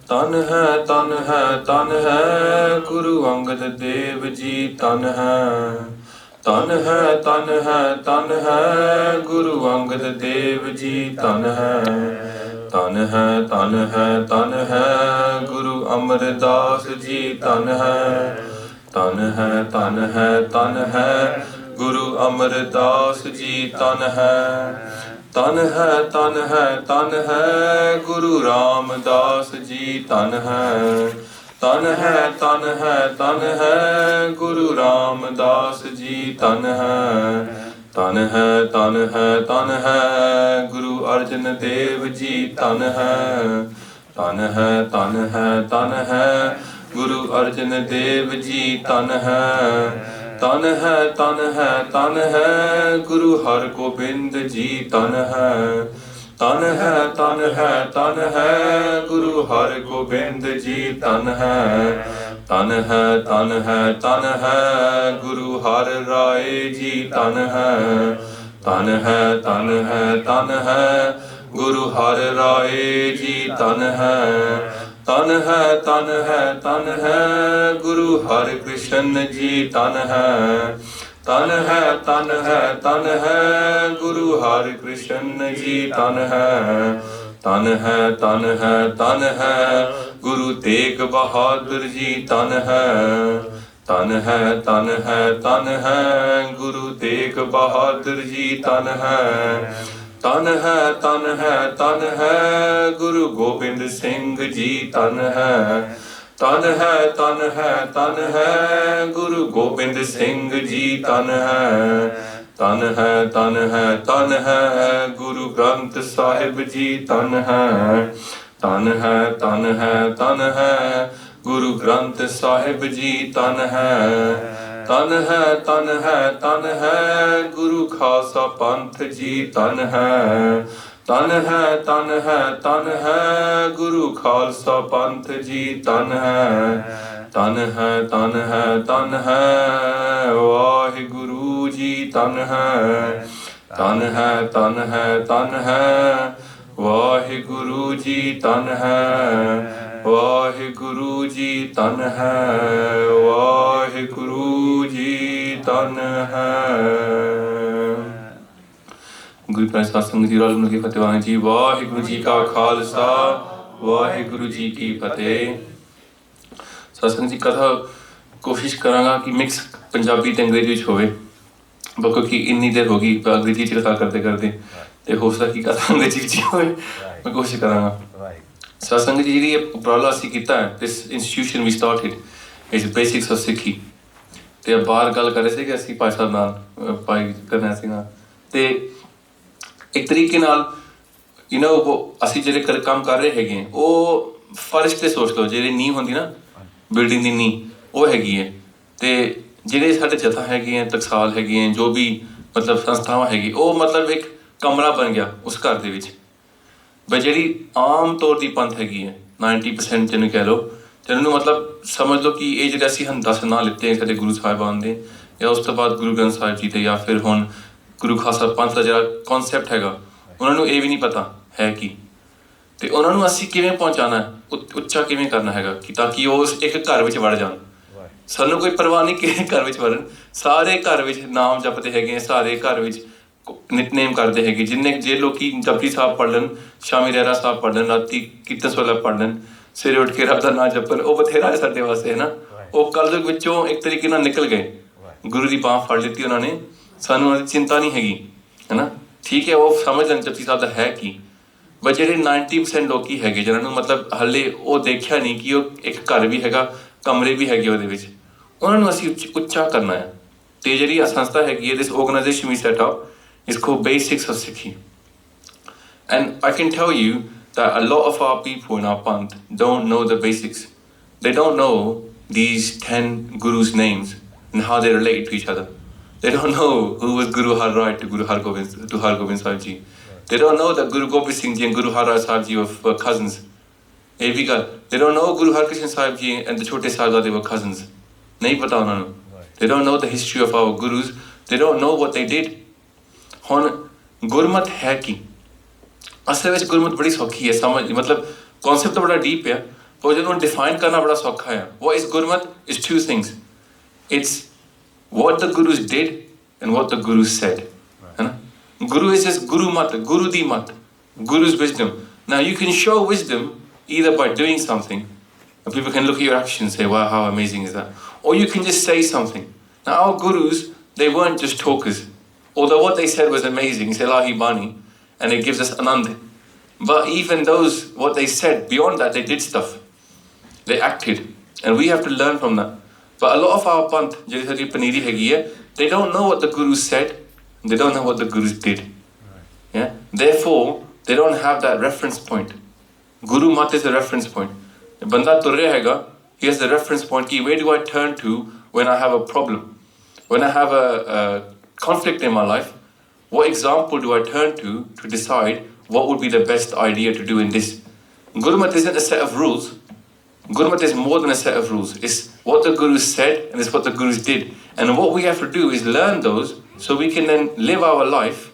ਤਨ ਹੈ ਤਨ ਹੈ ਤਨ ਹੈ ਗੁਰੂ ਅੰਗਦ ਦੇਵ ਜੀ ਤਨ ਹੈ। ਤਨ ਹੈ ਤਨ ਹੈ ਤਨ ਹੈ ਗੁਰੂ ਅੰਗਦ ਦੇਵ ਜੀ ਤਨ ਹੈ। ਤਨ ਹੈ ਤਨ ਹੈ ਤਨ ਹੈ ਗੁਰੂ ਅਮਰਦਾਸ ਜੀ ਤਨ ਹੈ। ਤਨ ਹੈ ਤਨ ਹੈ ਤਨ ਹੈ ਗੁਰੂ ਅਮਰਦਾਸ ਜੀ ਤਨ ਹੈ। ਤਨ ਹੈ ਤਨ ਹੈ ਤਨ ਹੈ ਗੁਰੂ ਰਾਮਦਾਸ ਜੀ ਤਨ ਹੈ। ਤਨ ਹੈ ਤਨ ਹੈ ਤਨ ਹੈ ਗੁਰੂ ਰਾਮਦਾਸ ਜੀ ਤਨ ਹੈ। ਤਨ ਹੈ ਤਨ ਹੈ ਤਨ ਹੈ ਗੁਰੂ ਅਰਜਨ ਦੇਵ ਜੀ ਤਨ ਹੈ। ਤਨ ਹੈ ਤਨ ਹੈ ਤਨ ਹੈ ਗੁਰੂ ਅਰਜਨ ਦੇਵ ਜੀ ਤਨ ਹੈ। ਤਨ ਹੈ ਤਨ ਹੈ ਤਨ ਹੈ ਗੁਰੂ ਹਰਗੋਬਿੰਦ ਜੀ ਤਨ ਹੈ। ਤਨ ਹੈ ਤਨ ਹੈ ਤਨ ਹੈ ਗੁਰੂ ਹਰਗੋਬਿੰਦ ਜੀ ਤਨ ਹੈ। ਤਨ ਹੈ ਤਨ ਹੈ ਤਨ ਹੈ ਗੁਰੂ ਹਰਿ ਰਾਏ ਜੀ ਤਨ ਹੈ। ਤਨ ਹੈ ਤਨ ਹੈ ਤਨ ਹੈ ਗੁਰੂ ਹਰਿ ਰਾਏ ਜੀ ਤਨ ਹੈ। ਤਨ ਹੈ ਤਨ ਹੈ ਤਨ ਹੈ ਗੁਰੂ ਹਰਿਕ੍ਰਿਸ਼ਨ ਜੀ ਤਨ ਹੈ। ਤਨ ਹੈ ਤਨ ਹੈ ਤਨ ਹੈ ਗੁਰੂ ਹਰਿਕ੍ਰਿਸ਼ਨ ਜੀ ਤਨ ਹੈ। ਤਨ ਹੈ ਤਨ ਹੈ ਤਨ ਹੈ ਗੁਰੂ ਤੇਗ ਬਹਾਦਰ ਜੀ ਤਨ ਹੈ। ਤਨ ਹੈ ਤਨ ਹੈ ਤਨ ਹੈ ਗੁਰੂ ਤੇਗ ਬਹਾਦਰ ਜੀ ਤਨ ਹੈ। ਤਨ ਹੈ ਤਨ ਹੈ ਤਨ ਹੈ ਗੁਰੂ ਗੋਬਿੰਦ ਸਿੰਘ ਜੀ ਤਨ ਹੈ। ਤਨ ਹੈ ਤਨ ਹੈ ਤਨ ਹੈ ਗੁਰੂ ਗੋਬਿੰਦ ਸਿੰਘ ਜੀ ਤਨ ਹੈ। ਤਨ ਹੈ ਤਨ ਹੈ ਤਨ ਹੈ ਗੁਰੂ ਗ੍ਰੰਥ ਸਾਹਿਬ ਜੀ ਤਨ ਹੈ। ਤਨ ਹੈ ਤਨ ਹੈ ਤਨ ਹੈ ਗੁਰੂ ਗ੍ਰੰਥ ਸਾਹਿਬ ਜੀ ਤਨ ਹੈ। ਤਨ ਹੈ ਤਨ ਹੈ ਤਨ ਹੈ ਗੁਰੂ ਖਾਲਸਾ ਪੰਥ ਜੀ ਤਨ ਹੈ। ਤਨ ਹੈ ਤਨ ਹੈ ਤਨ ਹੈ ਗੁਰੂ ਖਾਲਸਾ ਪੰਥ ਜੀ ਤਨ ਹੈ। ਤਨ ਹੈ ਤਨ ਹੈ ਤਨ ਹੈ ਵਾਹਿਗੁਰੂ ਜੀ ਤਨ ਹੈ। ਤਨ ਹੈ ਤਨ ਹੈ ਤਨ ਹੈ ਵਾਹਿਗੁਰੂ ਜੀ ਤਨ ਹੈ। ਵਾਹਿਗੁਰੂ ਜੀ ਤਨ ਹੈ। ਵਾਹਿਗੁਰੂ ਜੀ ਤਨ ਹੈ। ਗੁਰੂ ਪਿਆਰੇ ਸਾਧ ਸੰਗਤ ਜੀ, ਰਲ ਮਿਲ ਕੇ ਫਤਿਹ ਵਾਹਿਗੁਰੂ ਜੀ। ਵਾਹਿਗੁਰੂ ਜੀ ਕਾ ਖਾਲਸਾ, ਵਾਹਿਗੁਰੂ ਜੀ ਕੀ ਫਤਿਹ। ਸਾਧ ਸੰਗਤ ਜੀ, ਕਥਾ ਕੋਸ਼ਿਸ਼ ਕਰਾਂਗਾ ਕਿ ਮਿਕਸ ਪੰਜਾਬੀ ਤੇ ਅੰਗਰੇਜ਼ੀ ਵਿੱਚ ਹੋਵੇ, ਕਿਉਂਕਿ ਇੰਨੀ ਦੇਰ ਹੋ ਗਈ ਅੰਗਰੇਜ਼ੀ 'ਚ ਕਥਾ ਕਰਦੇ ਕਰਦੇ, ਤੇ ਹੋ ਸਕਦਾ ਕਿ ਕਥਾ ਅੰਗਰੇਜ਼ੀ ਵਿੱਚ ਹੋਵੇ। ਮੈਂ ਕੋਸ਼ਿਸ਼ ਕਰਾਂਗਾ। ਸਾਧ ਸੰਗਤ ਜੀ, ਜਿਹੜੀ ਇਹ ਉਪਰਾਲਾ ਅਸੀਂ ਕੀਤਾ ਹੈ, ਦਿਸ ਇੰਸਟੀਟਿਊਸ਼ਨ ਵੀ ਸਟਾਰਟਡ ਇਸ ਬੇਸਿਕਸ ਆਫ ਸਿੱਖੀ, ਤੇ ਬਾਹਰ ਗੱਲ ਕਰ ਰਹੇ ਸੀ ਕਿ ਅਸੀਂ ਭਾਈ ਸਾਹਿਬ ਨਾਲ ਭਾਈ ਕਰਨਾ ਸੀਗਾ, ਤੇ ਇੱਕ ਤਰੀਕੇ ਨਾਲ ਅਸੀਂ ਜਿਹੜੇ ਕੰਮ ਕਰ ਰਹੇ ਹੈਗੇ, ਉਹ ਫਰਸ਼ 'ਤੇ ਸੋਚ ਲਓ, ਜਿਹੜੀ ਨੀਂਹ ਹੁੰਦੀ ਨਾ ਬਿਲਡਿੰਗ ਦੀ ਨੀਂਹ, ਉਹ ਹੈਗੀ ਹੈ। ਤੇ ਜਿਹੜੇ ਸਾਡੇ ਜਥਾ ਹੈਗੇ ਹੈ, ਟਕਸਾਲ ਹੈਗੇ ਹੈ, ਜੋ ਵੀ ਮਤਲਬ ਸੰਸਥਾਵਾਂ ਹੈਗੀ, ਉਹ ਮਤਲਬ ਇੱਕ ਕਮਰਾ ਬਣ ਗਿਆ ਉਸ ਘਰ ਦੇ ਵਿੱਚ। ਬਈ ਜਿਹੜੀ ਆਮ ਤੌਰ ਦੀ ਪੰਥ ਹੈਗੀ ਹੈ 90% ਜਿਹਨੂੰ ਕਹਿ ਲਓ, ਜਿਹਨੂੰ ਮਤਲਬ ਸਮਝ ਲਓ ਕਿ ਇਹ ਜਿਹੜੇ ਅਸੀਂ 10 ਨਾਂ ਲਿੱਤੇ ਸਾਡੇ ਗੁਰੂ ਸਾਹਿਬਾਨ ਦੇ, ਜਾਂ ਉਸ ਤੋਂ ਬਾਅਦ ਗੁਰੂ ਗ੍ਰੰਥ ਸਾਹਿਬ ਜੀ ਦੇ, ਜਾਂ ਫਿਰ ਹੁਣ ਗੁਰੂ ਖਾਲਸਾ ਪੰਥ ਦਾ ਜਿਹੜਾ ਕੌਨਸੈਪਟ ਹੈਗਾ, ਉਹਨਾਂ ਨੂੰ ਇਹ ਵੀ ਨਹੀਂ ਪਤਾ ਹੈ ਕਿ, ਤੇ ਉਹਨਾਂ ਨੂੰ ਅਸੀਂ ਕਿਵੇਂ ਪਹੁੰਚਾਉਣਾ ਹੈ, ਉੱਚਾ ਕਿਵੇਂ ਕਰਨਾ ਹੈਗਾ, ਕਿ ਤਾਂ ਕਿ ਉਹ ਇੱਕ ਘਰ ਵਿੱਚ ਵੜ ਜਾਣ। ਸਾਨੂੰ ਕੋਈ ਪਰਵਾਹ ਨਹੀਂ ਕਿ ਘਰ ਵਿੱਚ ਵੜਨ, ਸਾਰੇ ਘਰ ਵਿੱਚ ਨਾਮ ਜਪਦੇ ਹੈਗੇ, ਸਾਰੇ ਘਰ ਵਿੱਚ ਨਿਤਨੇਮ ਕਰਦੇ ਹੈਗੇ। ਜੇ ਲੋਕੀ ਜਪਜੀ ਸਾਹਿਬ ਪੜ੍ਹ ਲੈਣ, ਸ਼ਾਮੀ ਰਹਿਰਾ ਸਾਹਿਬ ਪੜ੍ਹ ਲੈਣ, ਰਾਤੀ ਕੀਰਤਨ ਸੋਹਲਾ ਪੜ੍ਹ ਲੈਣ, ਸਵੇਰੇ ਉੱਠ ਕੇ ਰੱਬ ਦਾ ਨਾਂ ਜਪਣ, ਉਹ ਬਥੇਰਾ ਹੈ ਸਾਡੇ ਵਾਸਤੇ, ਹੈ ਨਾ। ਉਹ ਕਲਯੁਗ ਵਿੱਚੋਂ ਇੱਕ ਤਰੀਕੇ ਨਾਲ ਨਿਕਲ ਗਏ, ਗੁਰੂ ਦੀ ਬਾਂਹ ਫੜ ਲਿੱਤੀ ਉਹਨਾਂ ਨੇ, ਸਾਨੂੰ ਉਹਨਾਂ ਦੀ ਚਿੰਤਾ ਨਹੀਂ ਹੈਗੀ, ਹੈ ਨਾ। ਠੀਕ ਹੈ, ਉਹ ਸਮਝ ਲੈਣ ਜਪਜੀ ਸਾਹਿਬ ਦਾ ਹੈ ਕੀ। ਬਟ ਜਿਹੜੇ 90% ਲੋਕੀ ਹੈਗੇ, ਜਿਹਨਾਂ ਨੂੰ ਮਤਲਬ ਹਾਲੇ ਉਹ ਦੇਖਿਆ ਨਹੀਂ ਕਿ ਉਹ ਇੱਕ ਘਰ ਵੀ ਹੈਗਾ, ਕਮਰੇ ਵੀ ਹੈਗੇ ਉਹਦੇ ਵਿੱਚ, ਉਹਨਾਂ ਨੂੰ ਅਸੀਂ ਉੱਚਾ ਕਰਨਾ ਹੈ। ਤੇ ਜਿਹੜੀ ਸੰਸਥਾ ਹੈਗੀ ਹੈ, this organisation we set up, it's called Basics of Sikhi. And I can tell you that a lot of our people in our panth don't know the basics. They don't know these 10 gurus' names and how they relate to each other. They don't know who was Guru Har Rai to Guru Har Gobind Sahib Ji. They don't know that Guru Gobind Singh Ji and Guru Har Rai Sahib Ji were cousins. They don't know Guru Har Krishna Sahib Ji and the Chote Sahibzade were cousins. Nahi pata unna nu. They don't know the history of our gurus. They don't know what they did. ਹੁਣ ਗੁਰਮਤ ਹੈ ਕੀ? ਅਸਲ ਵਿੱਚ ਗੁਰਮਤ ਬੜੀ ਸੌਖੀ ਹੈ ਸਮਝ, ਮਤਲਬ concept बड़ा deep है, पर जब उन्हें define करना बड़ा सौखा है. What is Gurmat? Is two things. It's what the Gurus did and what the Gurus said. Right. Guru is just Guru Mat, Guru Di Mat, Guru's wisdom. Now you can show wisdom either by doing something, and people can look at your actions and say, wow, how amazing is that? Or you can just say something. Now our Gurus, they weren't just talkers. Although what they said was amazing, it's Ilahi Bani, and it gives us Anand. But even those, what they said, beyond that, they did stuff. They acted. And we have to learn from that. But a lot of our Panth, they don't know what the Gurus said, they don't know what the Gurus did. Yeah? Therefore, they don't have that reference point. Guru Mat is a reference point. Banda turre hega, he has the reference point. Where do I turn to when I have a problem? When I have a conflict in my life, what example do I turn to decide what would be the best idea to do in this? Gurmat isn't a set of rules. Gurmat is more than a set of rules. It's what the Gurus said and it's what the Gurus did. And what we have to do is learn those so we can then live our life.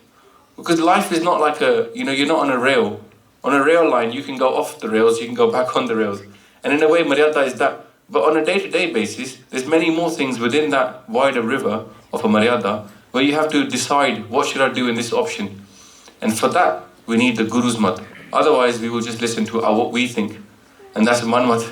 Because life is not like you're not on a rail. On a rail line, you can go off the rails, you can go back on the rails. And in a way, Maryada is that. But on a day-to-day basis, there's many more things within that wider river of a Maryada where you have to decide, what should I do in this option? And for that, we need the Guru's Mat. Otherwise, we will just listen to what we think. And that's Manmat.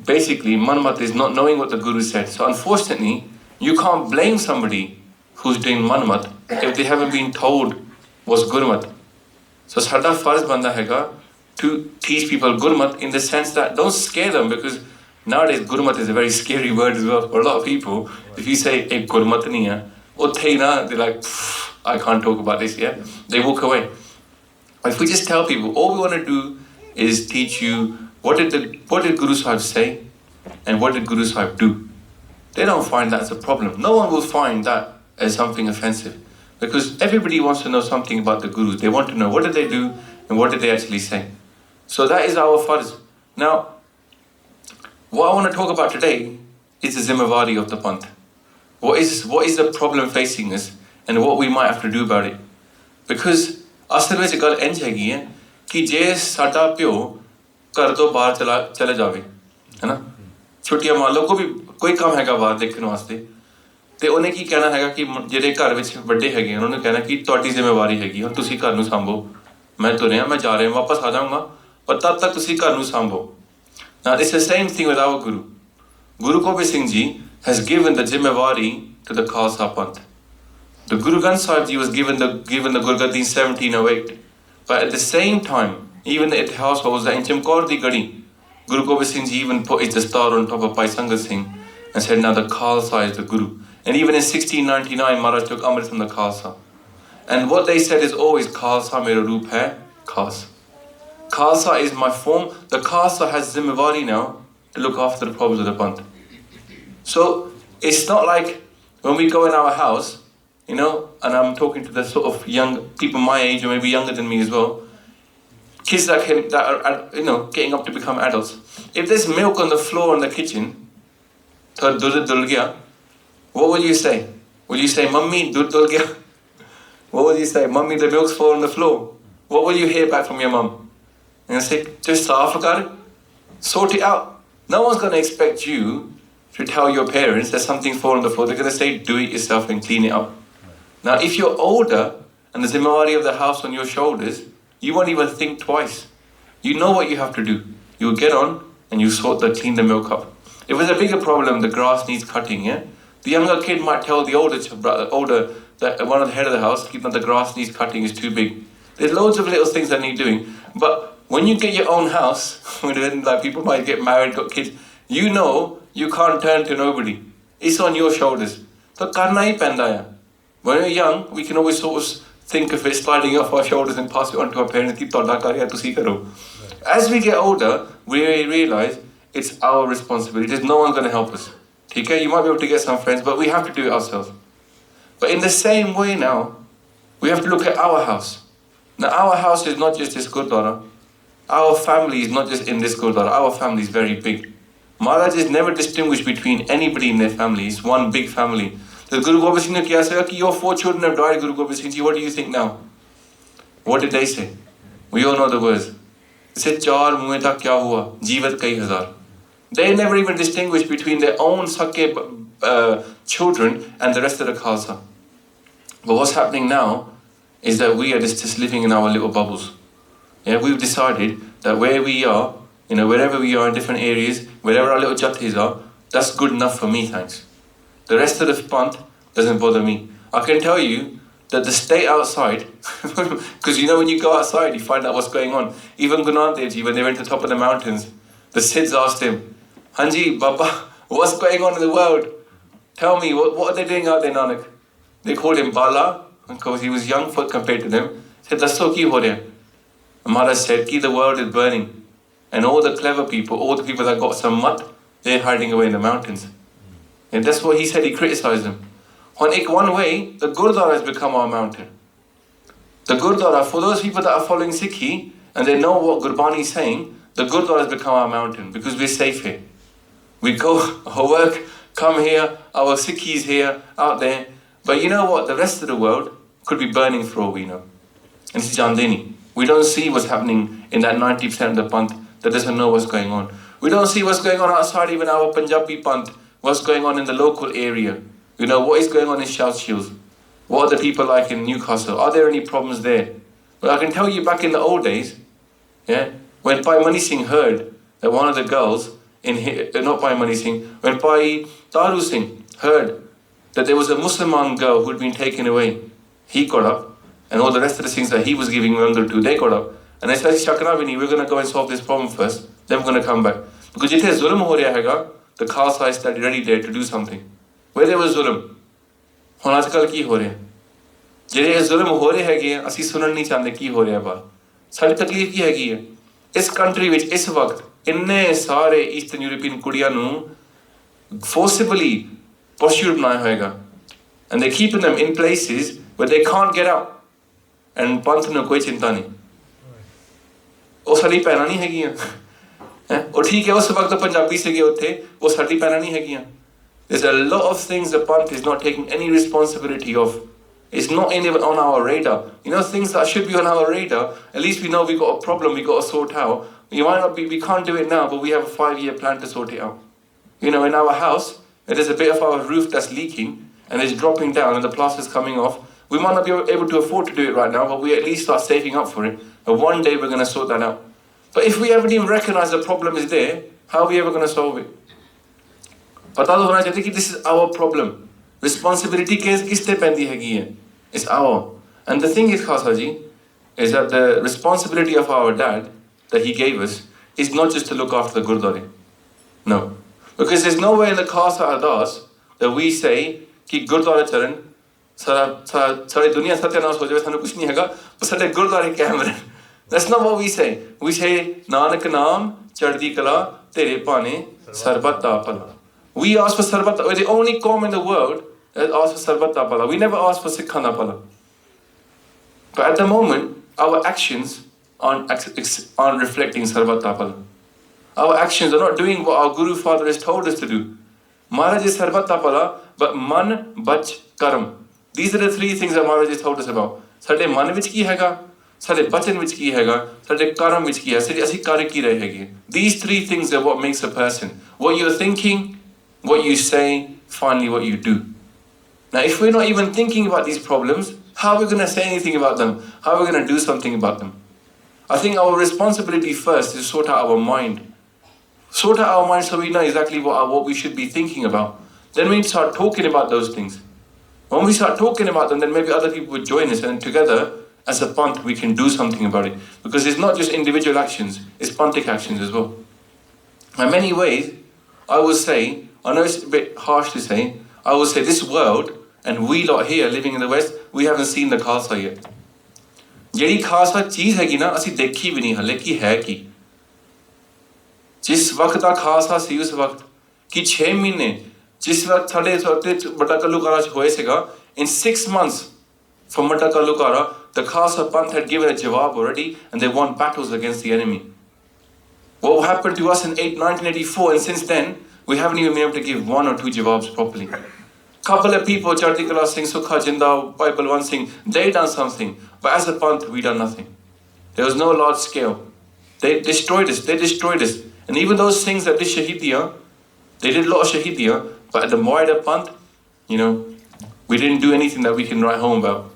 Basically, Manmat is not knowing what the Guru said. So unfortunately, you can't blame somebody who's doing Manmat if they haven't been told what's Gurmat. So Sada Farz Banda Hega to teach people Gurmat in the sense that don't scare them, because nowadays Gurmat is a very scary word as well for a lot of people. If you say, "Ek Gurmat nahi hai," they're like, I can't talk about this, yeah? They walk away. But if we just tell people, all we want to do is teach you what did Guru Sahib say and what did Guru Sahib do. They don't find that as a problem. No one will find that as something offensive, because everybody wants to know something about the Gurus. They want to know what did they do and what did they actually say. So that is our farz. Now, what I want to talk about today is the Zimmawari of the Panth. What is the problem facing us and what we might have to do about it. Because ਅਸਲ ਵਿੱਚ ਗੱਲ ਇੰਝ ਹੈਗੀ ਹੈ ਕਿ ਜੇ ਸਾਡਾ ਪਿਓ ਘਰ ਤੋਂ ਬਾਹਰ ਚਲੇ ਜਾਵੇ, ਹੈ ਨਾ, ਛੁੱਟੀਆਂ ਮੰਨ ਲਓ ਕੋਈ ਕੰਮ ਹੈਗਾ ਬਾਹਰ ਦੇਖਣ ਵਾਸਤੇ, ਤੇ ਉਹਨੇ ਕੀ ਕਹਿਣਾ ਹੈਗਾ ਕਿ ਜਿਹੜੇ ਘਰ ਵਿੱਚ ਵੱਡੇ ਹੈਗੇ ਉਹਨਾਂ ਨੇ ਕਹਿਣਾ ਕਿ ਤੁਹਾਡੀ ਜ਼ਿੰਮੇਵਾਰੀ ਹੈਗੀ, ਹੁਣ ਤੁਸੀਂ ਘਰ ਨੂੰ ਸਾਂਭੋ, ਮੈਂ ਤੁਰਿਆ, ਮੈਂ ਜਾ ਰਿਹਾ, ਵਾਪਸ ਆ ਜਾਊਂਗਾ, ਪਰ ਤਦ ਤੱਕ ਤੁਸੀਂ ਘਰ ਨੂੰ ਸਾਂਭੋ. Now it's the same thing with our Guru. Guru Gobind Singh Ji has given the ਜ਼ਿੰਮੇਵਾਰੀ to the Khalsa Panth. The Guru Granth Sahib Ji was given the Gurgaddi in 1708. But at the same time, even at the households that in Chimkaur di Gadi, Guru Gobind Singh Ji even put his star on top of Bhai Sangat Singh and said, now the Khalsa is the Guru. And even in 1699, Maharaj took Amrit from the Khalsa. And what they said is always, Khalsa Mero Roop hai, Khas. Khalsa is my form. The Khalsa has Zimmawari now to look after the problems of the Panth. So it's not like when we go in our house, you know, and I'm talking to the sort of young people my age or maybe younger than me as well, kids that are, you know, getting up to become adults. If there's milk on the floor in the kitchen, what will you say? Will you say, Mummy, dud dul gaya? What will you say? Mummy, the milk's fallen on the floor. What will you hear back from your mum? And you say, just saaf kar, sort it out. No one's going to expect you to tell your parents that something's fallen on the floor. They're going to say, do it yourself and clean it up. Now, if you're older and the zimmawari of the house on your shoulders, you won't even think twice. You know what you have to do. You'll get on and you clean the milk up. If there's a bigger problem, the grass needs cutting, yeah? The younger kid might tell the older that one of the head of the house, the grass needs cutting, is too big. There's loads of little things that need doing. But when you get your own house, when like people might get married, got kids, you know you can't turn to nobody. It's on your shoulders. So karna hi penda hai. When we're young, we can always sort of think of it sliding off our shoulders and pass it on to our parents. As we get older, we realize it's our responsibility. There's no one going to help us. Okay? You might be able to get some friends, but we have to do it ourselves. But in the same way now, we have to look at our house. Now, our house is not just this Gurdwara. Our family is not just in this Gurdwara. Our family is very big. Maharaj is never distinguished between anybody in their family. It's one big family. The Guru Gobind Singh ne kiya said, your 4 children have died, Guru Gobind Singh Ji. What do you think now? What did they say? We all know the words. इसे चार मुँह था क्या हुआ जीवत कई हजार. They never even distinguish between their own sakke children and the rest of the Khalsa. But what's happening now is that we are just living in our little bubbles. Yeah, we've decided that where we are, wherever we are in different areas, wherever our little jatis are, that's good enough for me, thanks. The rest of the pant doesn't bother me. I can tell you that the state outside, because when you go outside, you find out what's going on. Even Guru Nanak Dev Ji, when they went to the top of the mountains, the Siddhs asked him, Hanji, Baba, what's going on in the world? Tell me, what are they doing out there, Nanak? They called him Bala, because he was young compared to them. He said, Dasso ki ho raha? Maharaj said, Ki the world is burning. And all the clever people, all the people that got some mud, they're hiding away in the mountains. And that's what he said, he criticized them. One way, the Gurdwara has become our mountain. The Gurdwara, for those people that are following Sikhi, and they know what Gurbani is saying, the Gurdwara has become our mountain, because we're safe here. We go, our work, come here, our Sikhis here, out there. But you know what? The rest of the world could be burning for all we know. And it's Jandini. We don't see what's happening in that 90% of the Panth that doesn't know what's going on. We don't see what's going on outside even our Punjabi Panth, what's going on in the local area. What is going on in South Shields? What are the people like in Newcastle? Are there any problems there? Well, I can tell you back in the old days, when Bhai Mani Singh heard that one of the girls, not Bhai Mani Singh, when Bhai Taru Singh heard that there was a Muslim girl who had been taken away, he got up, and all the rest of the things that he was giving Mangal to, they got up. And they said, Shakna Vini, we're going to go and solve this problem first, then we're going to come back. Because jithe zulm ho raha hega, the Khalsa is ready there to do something. Where there was zulm, ਹੁਣ ਅੱਜ ਕੱਲ੍ਹ ਕੀ ਹੋ ਰਿਹਾ ਜਿਹੜੇ ਇਹ ਜ਼ੁਲਮ ਹੋ ਰਹੇ ਹੈਗੇ ਆ ਅਸੀਂ ਸੁਣਨ ਨਹੀਂ ਚਾਹੁੰਦੇ ਕੀ ਹੋ ਰਿਹਾ ਬਾਹਰ ਸਾਡੀ ਤਕਲੀਫ ਕੀ ਹੈਗੀ ਹੈ ਇਸ ਕੰਟਰੀ ਵਿੱਚ ਇਸ ਵਕਤ ਇੰਨੇ ਸਾਰੇ ਈਸਟਰਨ ਯੂਰਪੀਅਨ ਕੁੜੀਆਂ ਨੂੰ forcibly pursued ਬਣਾਇਆ ਹੋਏਗਾ and they're keeping them in places where they can't get out and ਪੰਥ ਨੂੰ ਕੋਈ ਚਿੰਤਾ ਨਹੀਂ ਉਹ ਸਾਡੀ ਭੈਣਾਂ ਨਹੀਂ ਹੈਗੀਆਂ ਉਹ ਠੀਕ ਹੈ ਉਸ ਵਕਤ ਪੰਜਾਬੀ ਸੀਗੇ ਉੱਥੇ ਉਹ ਸਾਡੀ ਭੈਣਾਂ ਨਹੀਂ ਹੈਗੀਆਂ There's a lot of things the Panth is not taking any responsibility of. It's not even on our radar. Things that should be on our radar, at least we know we got a problem we got to sort out. We can't do it now, but we have a 5-year plan to sort it out. In our house, there's a bit of our roof that's leaking and it's dropping down and the plaster's coming off. We might not be able to afford to do it right now, but we at least start saving up for it. And one day we're going to sort that out. But if we haven't even recognized the problem is there, how are we ever going to solve it? पता तो होना चाहिए कि this is our problem. Responsibility किस पे पैंदी हैगी है? It's our. And the thing is, Khasa ji, is that the responsibility of our dad that he gave us is not just to look after the Gurdwara. No. Because there's no way in the Khasa Ardas that we say कि Gurdwara चरण सारी दुनिया सत्यानाश हो जाए सानू कुछ नहीं हैगा पर साडे Gurdwara कैमरे. That's not what we say. We say Nanak नाम चढ़दी कला तेरे पाने सरबत दा भला. We ask for Sarbat. We're the only qawm in the world that asks for Sarbat Pala. We never ask for Sikhana Pala. But at the moment, our actions aren't reflecting Sarbat Pala. Our actions are not doing what our Guru Father has told us to do. Maharaj is Sarbat Pala, but Man, Bach, Karam. These are the 3 things that Maharaj has told us about. Sade man vich ki hega, sade bachan vich ki hega, sade karam vich ki hai, sade asi kar ki rahe hege. These 3 things are what makes a person. What you're thinking, what you say, finally what you do. Now if we're not even thinking about these problems, how are we going to say anything about them? How are we going to do something about them? I think our responsibility first is to sort out our mind. Sort out our mind so we know exactly what we should be thinking about. Then we start talking about those things. When we start talking about them, then maybe other people would join us and together as a Panth we can do something about it. Because it's not just individual actions, it's Panthic actions as well. In many ways, I would say, I know it's a bit harsh to say, I would say this world, and we lot here living in the West, we haven't seen the Khalsa yet. ਜਿਹੜੀ ਖਾਲਸਾ ਚੀਜ਼ ਹੈਗੀ ਨਾ ਅਸੀਂ ਦੇਖੀ ਵੀ ਨਹੀਂ ਹਲੇ ਕੀ ਹੈ ਕੀ ਜਿਸ ਵਕਤ ਦਾ ਖਾਲਸਾ ਸੀ ਉਸ ਵਕਤ ਕਿ 6 ਮਹੀਨੇ ਜਿਸ ਵਕਤ ਸਾਡੇ ਵੱਡਾ ਕੱਲੂਕਾਰਾ ਚ ਹੋਏ ਸੀਗਾ in 6 months from ਵੱਡਾ Kallukara the Khalsa Panth had given a jawab already and they won battles against the enemy. What happened to us in 1984 and since then we haven't even been able to give 1 or 2 jawabs properly. Couple of people, Jagraj Singh, Sukha Jinda, Bhai Singh, they done something. But as a Panth, we done nothing. There was no large scale. They destroyed us. They destroyed us. And even those things that did Shahidiya, they did a lot of Shahidiya, but at the Moida Pant, we didn't do anything that we can write home about.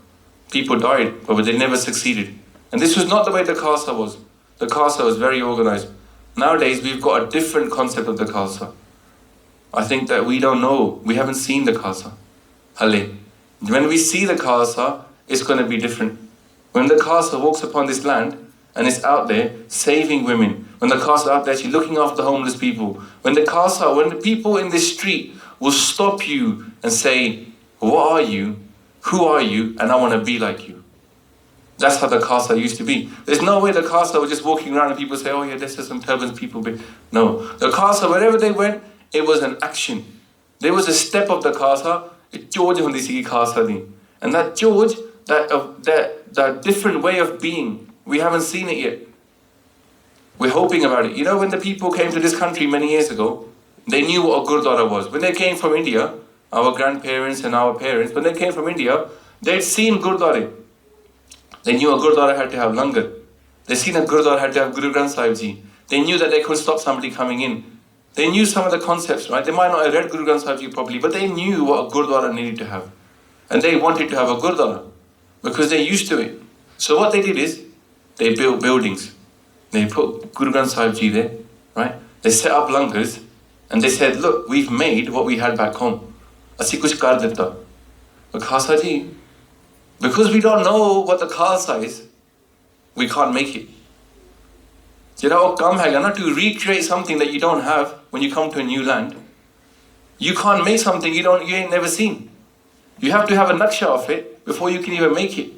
People died, but they never succeeded. And this was not the way the Khalsa was. The Khalsa was very organized. Nowadays, we've got a different concept of the Khalsa. I think that we don't know. We haven't seen the Khalsa. Hale. When we see the Khalsa, it's going to be different. When the Khalsa walks upon this land and is out there saving women, when the Khalsa out there actually looking after the homeless people, when the people in this street will stop you and say, what are you? Who are you? And I want to be like you. That's how the Khalsa used to be. There's no way the Khalsa were just walking around and people say, oh yeah, this is some turbans people. No. The Khalsa, wherever they went, it was an action. There was a step of the Khalsa. George hundi si Khalsa di. And that George, that different way of being, we haven't seen it yet. We're hoping about it. When the people came to this country many years ago, they knew what a Gurdwara was. When they came from India, our grandparents and our parents, when they came from India, they'd seen Gurdwara. They knew a Gurdwara had to have langar. They seen a Gurdwara had to have Guru Granth Sahib Ji. They knew that they couldn't stop somebody coming in. They knew some of the concepts, right? They might not have read Guru Granth Sahib Ji properly, but they knew what a Gurdwara needed to have. And they wanted to have a Gurdwara because they're used to it. So what they did is, they built buildings. They put Guru Granth Sahib Ji there, right? They set up langars and they said, look, we've made what we had back home. Asi kuch kar ditta. But Khalsa Ji, because we don't know what the Khalsa is, we can't make it. To recreate something that you don't have when you come to a new land. You can't make something you ain't never seen. You have to have a naksha of it before you can even make it.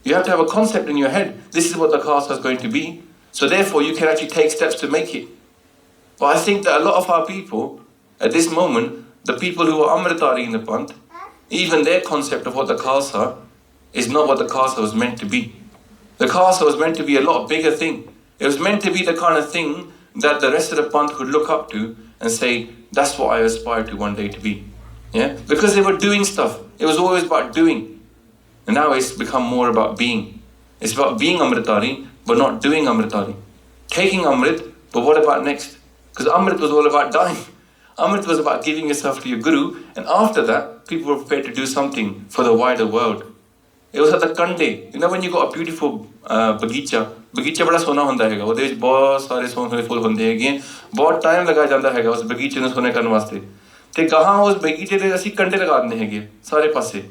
You have to have a concept in your head. This is what the Khalsa is going to be. So therefore you can actually take steps to make it. But I think that a lot of our people, at this moment, the people who are Amritari in the Pant, even their concept of what the Khalsa is not what the Khalsa was meant to be. The Khalsa was meant to be a lot bigger thing. It was meant to be the kind of thing that the rest of the Pant could look up to and say, that's what I aspire to one day to be. Yeah? Because they were doing stuff. It was always about doing. And now it's become more about being. It's about being Amritari, but not doing Amritari. Taking Amrit, but what about next? Because Amrit was all about dying. Amrit was about giving yourself to your Guru, and after that, people were prepared to do something for the wider world. It was at the Kande. When you got a beautiful bagicha बड़ा सोना होता है ਉਹਦੇ ਵਿੱਚ बहुत सारे सोने फूल होते हैं बहुत टाइम लगा ਜਾਂਦਾ ਹੈਗਾ ਉਸ ਬਗੀਚੇ ਨੂੰ ਸੋਨੇ ਕਰਨ ਵਾਸਤੇ ਤੇ ਗਾਹਾਂ ਉਸ ਬਗੀਚੇ ਦੇ ਅਸੀਂ ਕੰਡੇ ਲਗਾ ਦਿੰਦੇ ਹੈਗੇ ਸਾਰੇ ਪਾਸੇ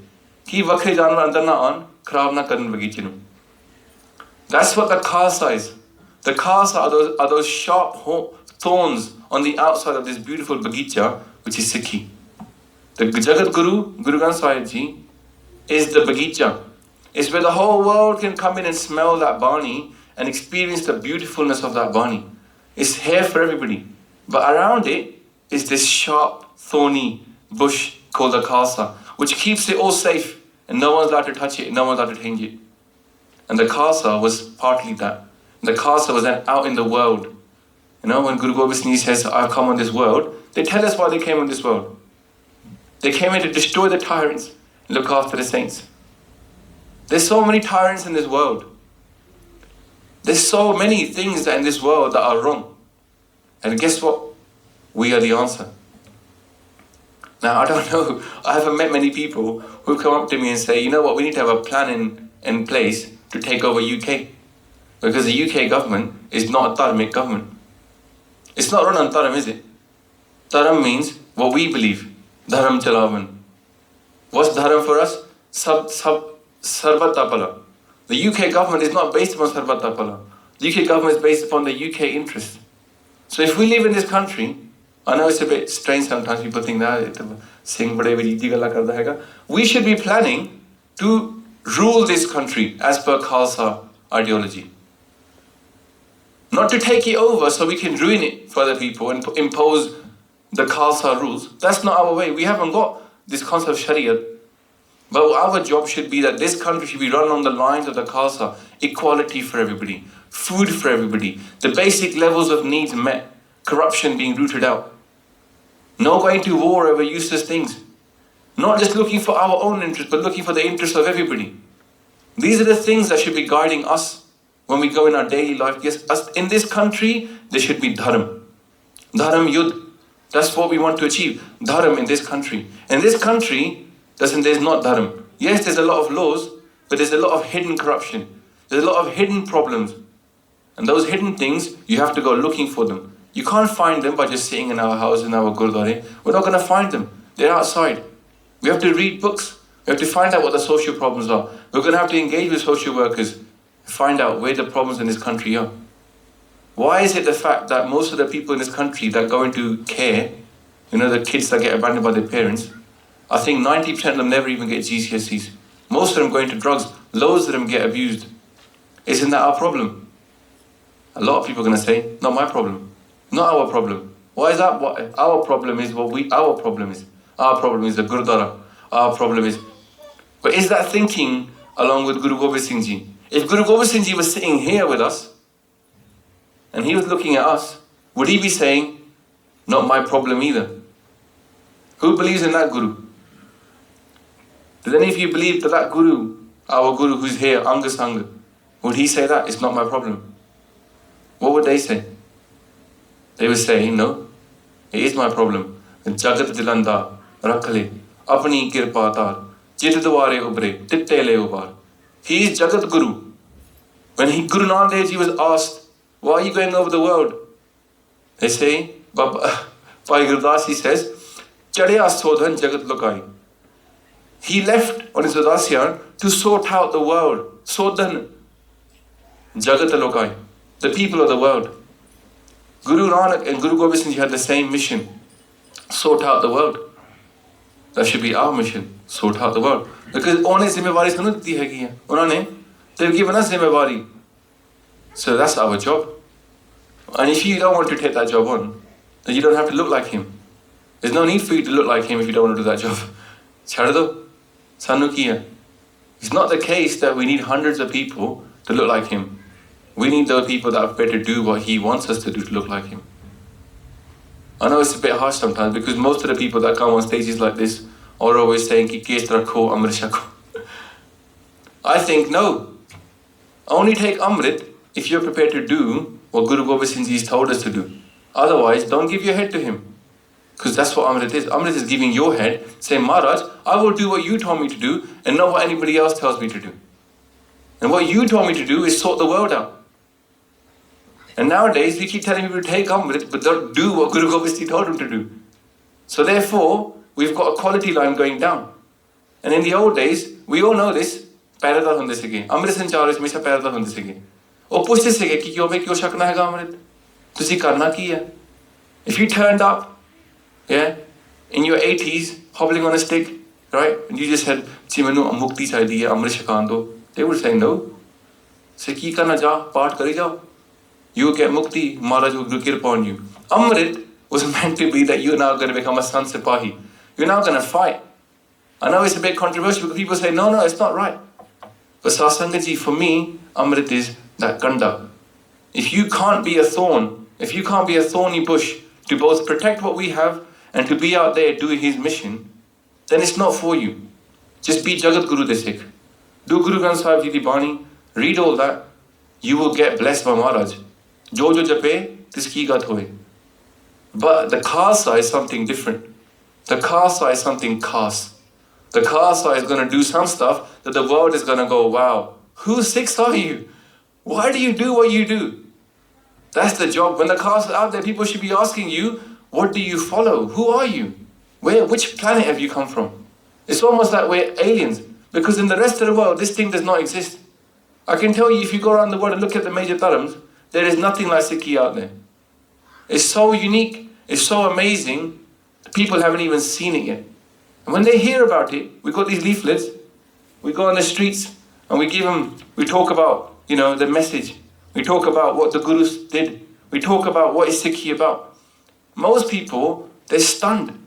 ਕਿ ਵੱਖਰੇ ਜਾਨਵਰ ਅੰਦਰ ਨਾ ਆਣ ਖਰਾਬ ਨਾ ਕਰਨ ਬਗੀਚੇ ਨੂੰ That's what the Khalsa is. The Khalsa are those sharp thorns on the outside of this beautiful bagicha, which is Sikhi. The Jagat Guru, Guru Granth Sahib Ji, is the bagicha. It's where the whole world can come in and smell that bani and experience the beautifulness of that bani. It's here for everybody. But around it is this sharp, thorny bush called the Khalsa, which keeps it all safe and no one's allowed to touch it, no one's allowed to change it. And the Khalsa was partly that. The Khalsa was then out in the world. When Guru Gobind Singh says, I've come on this world, they tell us why they came on this world. They came in to destroy the tyrants and look after the saints. There's so many tyrants in this world. There's so many things in this world that are wrong. And guess what? We are the answer. Now, I don't know. I haven't met many people who come up to me and say, you know what, we need to have a plan in place to take over UK. Because the UK government is not a dharmic government. It's not run on dharam, is it? Dharam means what we believe. Dharam chalavan. What's dharam for us? Sarvatapala. The UK government is not based upon Sarvatapala. The UK government is based upon the UK interest. So if we live in this country, I know it's a bit strange sometimes, people think that Singh bade vajeedi galla karda hai. We should be planning to rule this country as per Khalsa ideology. Not to take it over so we can ruin it for other people and impose the Khalsa rules. That's not our way. We haven't got this concept of Sharia. But our job should be that this country should be run on the lines of the Khalsa. Equality for everybody. Food for everybody. The basic levels of needs met. Corruption being rooted out. No going to war over useless things. Not just looking for our own interest, but looking for the interest of everybody. These are the things that should be guiding us when we go in our daily life. Yes, in this country, there should be dharam. Dharam yudh. That's what we want to achieve. Dharam in this country. In this country, there's not dharam. Yes, there's a lot of laws, but there's a lot of hidden corruption. There's a lot of hidden problems. And those hidden things, you have to go looking for them. You can't find them by just sitting in our house, in our gurdwara. We're not going to find them. They're outside. We have to read books. We have to find out what the social problems are. We're going to have to engage with social workers, find out where the problems in this country are. Why is it the fact that most of the people in this country that go into care, the kids that get abandoned by their parents, I think 90% of them never even get GCSEs. Most of them go into drugs. Loads of them get abused. Isn't that our problem? A lot of people are going to say, not my problem. Not our problem. Why is that? What our problem is our problem is. Our problem is the Gurdwara. Our problem is... But is that thinking along with Guru Gobind Singh Ji? If Guru Gobind Singh Ji was sitting here with us, and he was looking at us, would he be saying, not my problem either? Who believes in that Guru? Does any of you believe that Guru, our Guru who's here, Anga Sangha, would he say that? It's not my problem. What would they say? They would say, no, it is my problem. Jagat dilanda, rakhale, apni kirpa tar, jit dware ubre, titte le ubar. He is Jagat Guru. When Guru Nanak Dev Ji was asked, why are you going over the world? They say, Bhai Gurdas, he says, Chadya sodhan jagat lokai. He left on his Udasyan to sort out the world. Sodhan jagat lokai. The people of the world. Guru Nanak and Guru Gobind Singh Ji had the same mission. Sort out the world. That should be our mission. Sort out the world. Because उन्हें जिम्मेवारी सुन दी है कि उन्होंने they've given us जिम्मेवारी. So that's our job. And if you don't want to take that job on, then you don't have to look like him. There's no need for you to look like him if you don't want to do that job. Chhad do. Sanu ki hai. It's not the case that we need hundreds of people to look like him. We need those people that are prepared to do what he wants us to do to look like him. I know it's a bit harsh sometimes because most of the people that come on stages like this are always saying ki kes rakho amrit shakho. I think no. Only take amrit if you're prepared to do what Guru Gobind Singh Ji has told us to do. Otherwise, don't give your head to him. Because that's what amrit is. Amrit is giving your head, saying, Maharaj, I will do what you told me to do and not what anybody else tells me to do. And what you told me to do is sort the world out. And nowadays, we keep telling people to take amrit, but don't do what Guru Gobind Singh told them to do. So therefore, we've got a quality line going down. And in the old days, we all know this, पैरदा होंदे सिगे अमृत संचार ਵਿੱਚ ਹਮੇਸ਼ਾ ਪੈਰਦਾ ਹੁੰਦੇ ਸੀਗੇ ਉਹ ਪੁੱਛਦੇ ਸੀਗੇ ਕਿ ਕਿਉਂ ਛਕਣਾ ਹੈਗਾ ਅੰਮ੍ਰਿਤ ਤੁਸੀਂ ਕਰਨਾ ਕੀ ਹੈ if you turned up in your 80s hobbling on a stick right and you just said ਜੀ ਮੈਨੂੰ ਮੁਕਤੀ ਚਾਹੀਦੀ ਹੈ ਅੰਮ੍ਰਿਤ ਛਕਾਣ ਦਿਓ they would say no ਸੇ ਕੀ ਕਰਨਾ ਜਾ ਪਾਠ ਕਰੀ ਜਾਓ you will get mukti Maharaj will kirpa on you amrit was meant to be that you're now going to become a Sant Sipahi you're now going to fight I know it's a bit controversial because people say no it's not right but Sasangaji for me amrit is that ganda if you can't be a thorn if you can't be a thorny bush to both protect what we have and to be out there doing his mission then it's not for you just be Jagat Guru de Sikh do Guru Granth Sahib Ji di Bani read all that you will get blessed by Maharaj jo jape tiski gat hoye but the Khalsa is something different the Khalsa is something Khas the Khalsa is going to do some stuff that the world is going to go wow whose Sikhs are you why do you do what you do that's the job when the Khalsa out there people should be asking you what do you follow who are you which planet have you come from it's almost like we're aliens because in the rest of the world this thing does not exist I can tell you if you go around the world and look at the major dharams there is nothing like Sikhi out there. It's so unique, it's so amazing, people haven't even seen it yet. And when they hear about it, we got these leaflets, we go on the streets and we give them, we talk about, the message. We talk about what the Gurus did. We talk about what is Sikhi about. Most people, they're stunned.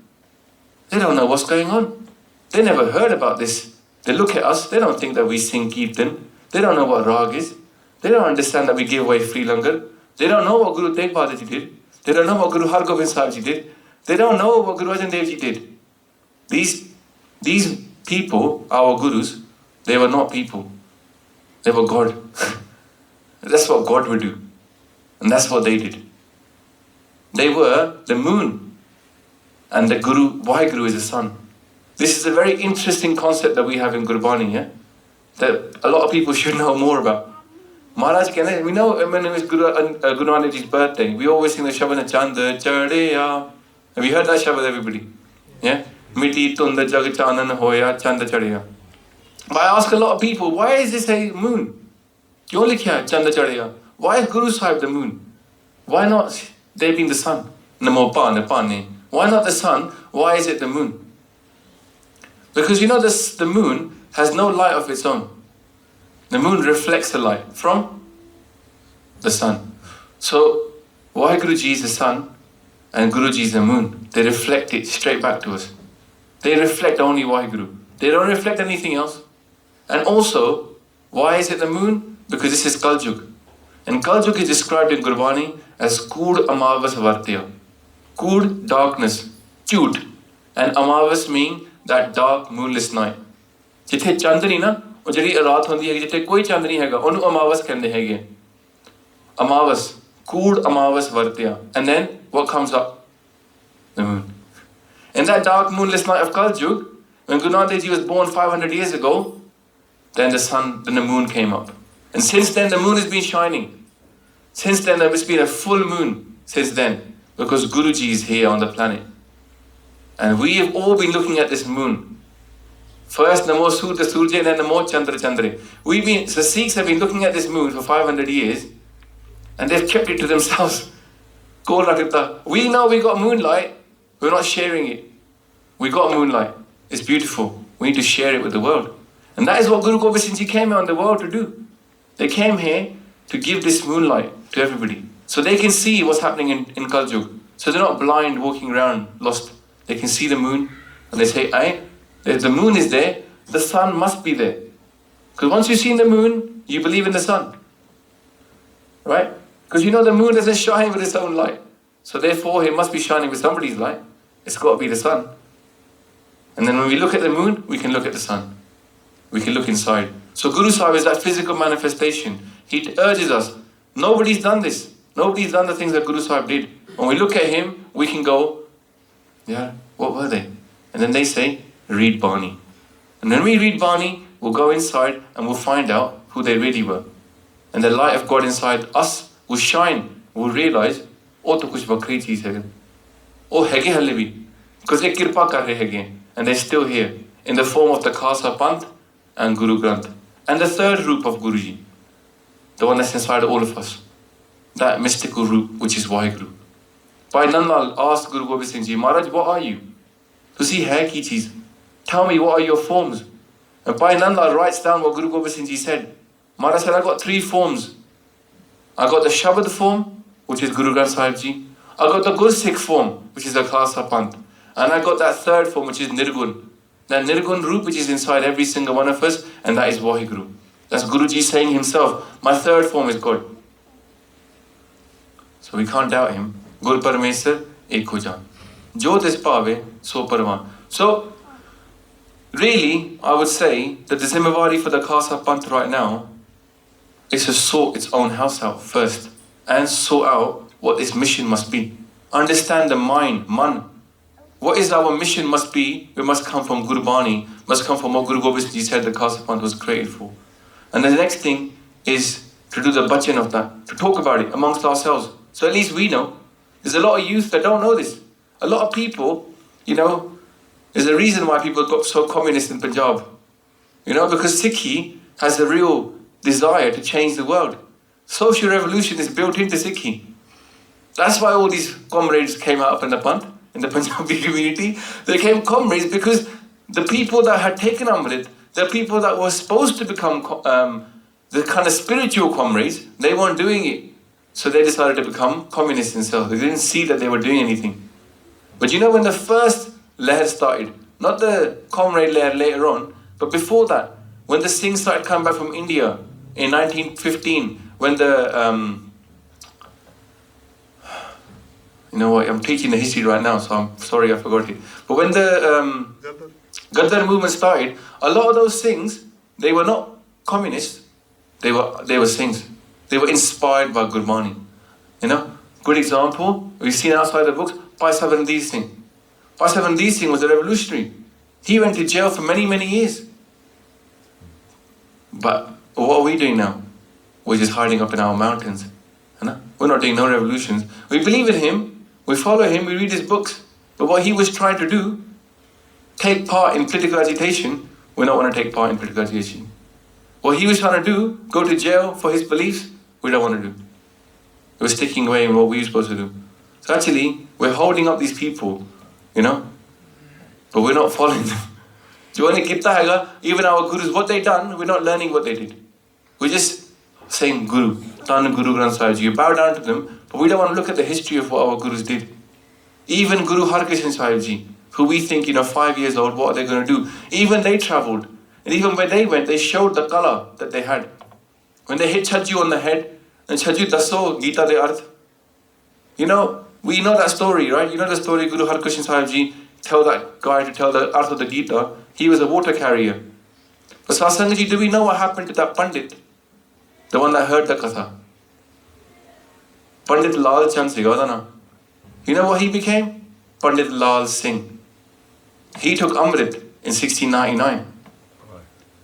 They don't know what's going on. They never heard about this. They look at us, they don't think that we sing Kirtan. They don't know what Rag is. They don't understand that we give away free langar. They don't know what Guru Tegh Bahadur Ji did. They don't know what Guru Har Gobind Sahib Ji did. They don't know what Guru Arjan Dev Ji did. These people, our Gurus, they were not people. They were God. That's what God would do. And that's what they did. They were the moon. And the Guru, Vaheguru is the sun. This is a very interesting concept that we have in Gurbani, yeah? That a lot of people should know more about. Maharaj, we know when it was Guru Nanak Ji's birthday, we always sing the Shabad Chand Chadeya. Have you heard that Shabad, everybody? Yeah? Miti Tunda Jag Chanan Hoya Chand Chadeya. But I ask a lot of people, why is this a moon? Kyun likhya Chand Chadeya? Why is Guru Sahib the moon? Why not they being the sun? Namo Pane Pane. Why not the sun? Why is it the moon? Because you know the moon has no light of its own. The moon reflects the light from the sun. So, Vaheguru is the sun and Guruji is the moon. They reflect it straight back to us. They reflect only Vaheguru. They don't reflect anything else. And also, why is it the moon? Because this is Kaljug. And Kaljug is described in Gurbani as Kud Amavas Vartya. Kud, darkness. Chut. And Amavas mean that dark, moonless night. Jithe chandni na, ਉਹ ਜਿਹੜੀ ਰਾਤ ਹੁੰਦੀ ਹੈ ਜਿੱਥੇ ਕੋਈ ਚੰਦ ਨਹੀਂ ਹੈਗਾ ਉਹਨੂੰ ਅਮਾਵਸ ਕਹਿੰਦੇ ਹੈਗੇ ਅਮਾਵਸ ਕੂੜ ਅਮਾਵਸ ਵਰਤਿਆ and then what comes up the moon in that dark moonless night of Kaljug when Guru Nanak Dev Ji was born 500 years ago then the moon came up and since then the moon has been shining since then there has been a full moon since then because Guruji is here on the planet and we have all been looking at this moon. First, Namo Surya Surya, and then Namo Chandra Chandra. The Sikhs have been looking at this moon for 500 years, and they've kept it to themselves. We know we got moonlight, we're not sharing it. We got moonlight. It's beautiful. We need to share it with the world. And that is what Guru Gobind Singh Ji came here on the world to do. They came here to give this moonlight to everybody. So they can see what's happening in Kaljug. So they're not blind walking around lost. They can see the moon, and they say, if the moon is there, the sun must be there. Because once you've seen the moon, you believe in the sun. Right? Because you know the moon doesn't shine with its own light. So therefore, it must be shining with somebody's light. It's got to be the sun. And then when we look at the moon, we can look at the sun. We can look inside. So Guru Sahib is that physical manifestation. He urges us. Nobody's done this. Nobody's done the things that Guru Sahib did. When we look at him, we can go, yeah, what were they? And then they say, read Bani. And when we read Bani, we'll go inside and we'll find out who they really were. And the light of God inside us will shine. We'll realize, oh, to kuch bakri cheez hai. Oh, hege halle bhi. Because they kirpa kar rahe hege. And they're still here. In the form of the Khalsa Panth and Guru Granth. And the third Roop of Guruji. The one that's inside all of us. That mystical Roop, which is Vaheguru. Bhai Nandlal asked Guru Gobind Singh Ji, Maharaj, what are you? Tusi hai ki cheez? Tell me, what are your forms? And Bhai Nandlal writes down what Guru Gobind Singh Ji said. Maharaj said, I got 3 forms. I got the Shabad form, which is Guru Granth Sahib Ji. I got the Gursikh form, which is the Khalsa Panth. And I got that third form, which is Nirgun. That Nirgun Roop, which is inside every single one of us, and that is Vaheguru. That's Guruji saying himself, my third form is God. So we can't doubt him. Gur Parameswar ek ho jaan. Jo tis paave so parvan. So, really, I would say that the Zimmawari for the Khalsa Panth right now is to sort its own house out first and sort out what its mission must be. Understand the mind, man. What is our mission must be? We must come from Gurbani, must come from what Guru Gobind Singh Ji said the Khalsa Panth was created for. And the next thing is to do the bhajan of that, to talk about it amongst ourselves. So at least we know. There's a lot of youth that don't know this. A lot of people, there's a reason why people got so communist in Punjab. Because Sikhi has a real desire to change the world. Social revolution is built into Sikhi. That's why all these comrades came out in the Panth, in the Punjabi community. They came comrades because the people that had taken Amrit, the people that were supposed to become the kind of spiritual comrades, they weren't doing it. So they decided to become communists themselves. They didn't see that they were doing anything. But when the first Leher started, not the comrade Leher later on, but before that, when the Singh started coming back from India in 1915, when the, I'm teaching the history right now, so I'm sorry I forgot it. But when the Gurdwara movement started, a lot of those Singhs, they were not communists, they were Singhs. They were inspired by Gurbani. You know, good example, we've seen outside the books, Bhai Singh. Bhai Singh was a revolutionary. He went to jail for many, many years. But what are we doing now? We're just hiding up in our mountains. You know? We're not doing no revolutions. We believe in him, we follow him, we read his books. But what he was trying to do, take part in political agitation, we don't want to take part in political agitation. What he was trying to do, go to jail for his beliefs, we don't want to do. We're sticking away in what we were supposed to do. So actually, we're holding up these people, you know, but we're not following them. Even our gurus, what they done, we're not learning what they did. We're just saying Guru, Tan Guru Granth Sahib Ji, you bow down to them, but we don't want to look at the history of what our gurus did. Even Guru Harkishan Sahib Ji, who we think, 5 years old, what are they going to do? Even they travelled. And even when they went, they showed the colour that they had. When they hit Chhaju on the head, and Chhaju dasso Gita de Arth. We know that story, right? You know the story, Guru Harkishan Sahib Ji, tell that guy to tell the Arth of the Gita. He was a water carrier. But Satsang Ji, do we know what happened to that Pandit? The one that heard the Katha. Pandit Lal Chand Sigadana. You know what he became? Pandit Lal Singh. He took Amrit in 1699.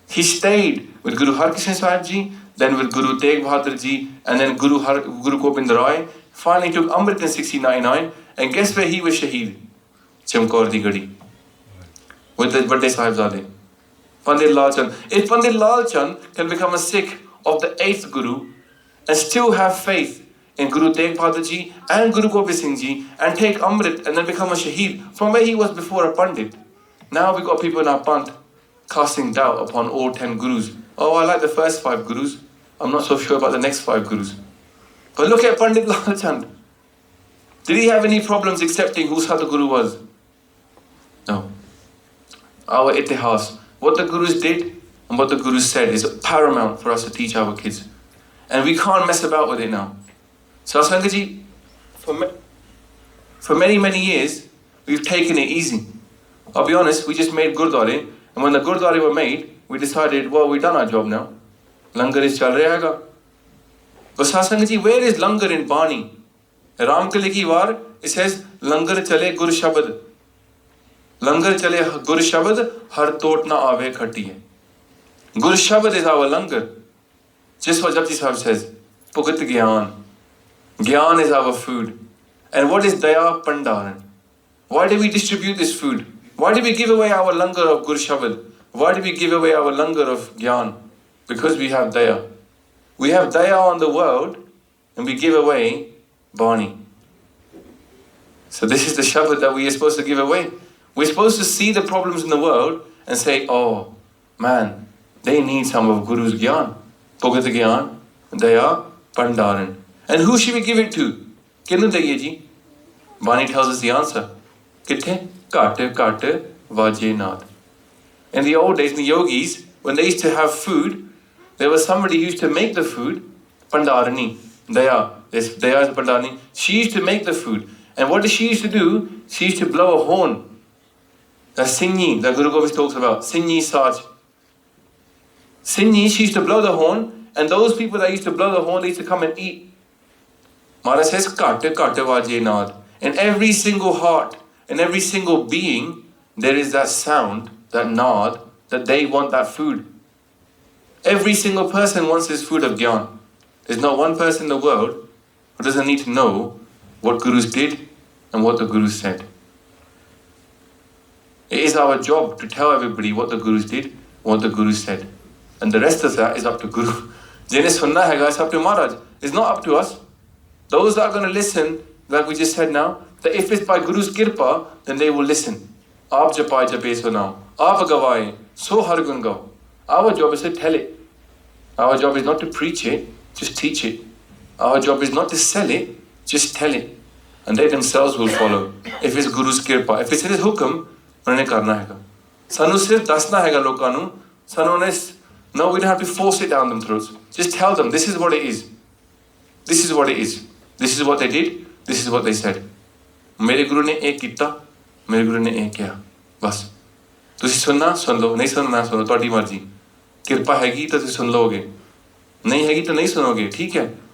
He stayed with Guru Harkishan Sahib Ji, then with Guru Tegh Bahadur Ji, and then Guru Gobind Rai. Finally took Amrit in 1699, and guess where he was Shaheed? Chamkaur di Gadi. With the Bade Sahibzade. Pandit Lal Chand. If Pandit Lal Chand can become a Sikh of the 8th Guru and still have faith in Guru Tegh Bahadur Ji and Guru Gobind Singh Ji and take Amrit and then become a Shaheed from where he was before a Pandit. Now we've got people in our Panth casting doubt upon all 10 Gurus. Oh, I like the first 5 Gurus. I'm not so sure about the next 5 Gurus. But look at Pandit Lal Chand. Did he have any problems accepting who Sadhguru was? No. Our itihas, what the Gurus did and what the Gurus said is paramount for us to teach our kids. And we can't mess about with it now. So Sangaji, for many, many years, we've taken it easy. I'll be honest, we just made Gurdwara, and when the Gurdwara were made, we decided, well, we've done our job now. Langar is chal raha hai. But Sangaji, where is Langar in Bani? Ram Kali ki war, it says, Langar chale Gur Shabad. Langar chale Gur Shabad, har tot na aave khati hai. Gur Shabad is our Langar. Just what Japji Sahib says, Pugat Gyan. Gyan is our food. And what is Daya Pandaran? Why do we distribute this food? Why do we give away our Langar of Gur Shabad? Why do we give away our Langar of Gyan? Because we have Daya. We have Daya on the world and we give away Bani. So this is the Shabad that we are supposed to give away. We're supposed to see the problems in the world and say, oh man, they need some of Guru's Gyan. Bhagat Gyan, Daya, Pandaran. And who should we give it to? Kinu daiye ji? Bani tells us the answer. Kithe? Kate, kate, vaje naad. In the old days, the yogis, when they used to have food, there was somebody who used to make the food, Pandarani, Daya. Daya is Pandarani. She used to make the food. And what did she used to do? She used to blow a horn. That's Singh, that Guru Gobind talks about. Singh Saj. Singh, she used to blow the horn, and those people that used to blow the horn, they used to come and eat. Maharaj says, Kate, kate, vaje naad. In every single heart, in every single being, there is that sound, that naad, that they want that food. Every single person wants this food of Gyan. There's not one person in the world who doesn't need to know what Gurus did and what the Gurus said. It is our job to tell everybody what the Gurus did, what the Gurus said. And the rest of that is up to Guru. Jene sunna hai, it's up to Maharaj. It's not up to us. Those that are going to listen, like we just said now, that if it's by Guru's kirpa, then they will listen. Aap japai jape sunao. Aap gavaye. So har gun gao. Our job is to tell it. Our job is not to preach it, just teach it. Our job is not to sell it, just tell it. And they themselves will follow. If it's Guru's kirpa. If it's his hukam, unhone karna hai. Sanu sirf dasna hai lokan nu. Sanu no, we don't have to force it down them throats. Just tell them, this is what it is. This is what it is. This is what they did. This is what they said. मेरे गुरु ने एक किया, मेरे गुरु ने एक किया, बस. तुसी सुनना सुन लो, नहीं सुनना सुनो, तुम्हारी मर्जी. कृपा हैगी तो तुसी सुन लोगे, नहीं हैगी तो नहीं सुनोगे, ठीक है.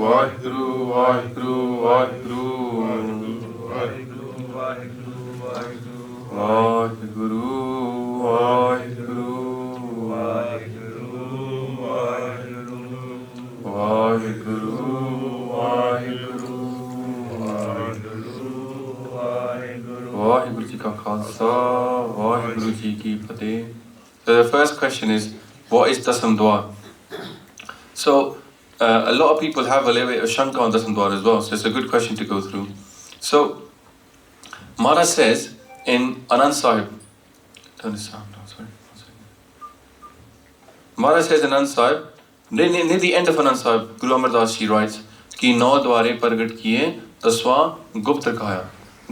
Vaheguru, Vaheguru, Vaheguru. Vaheguru, Vaheguru, Vaheguru, Vaheguru. Vaheguru Ji Ka Khalsa, Vaheguru Ji Ki Fateh. So the first question is, what is Dasam Dwar? So a lot of people have a little bit of Shanka on Dasam Dwar as well, so it's a good question to go through. So Maharaj says in Anand Sahib, turn this sound down, sorry. Maharaj says in Anand Sahib, near the end of Anand Sahib, Guru Amar Das Ji writes, कि नौ द्वारे प्रगट किए दसवां गुप्त रखाया,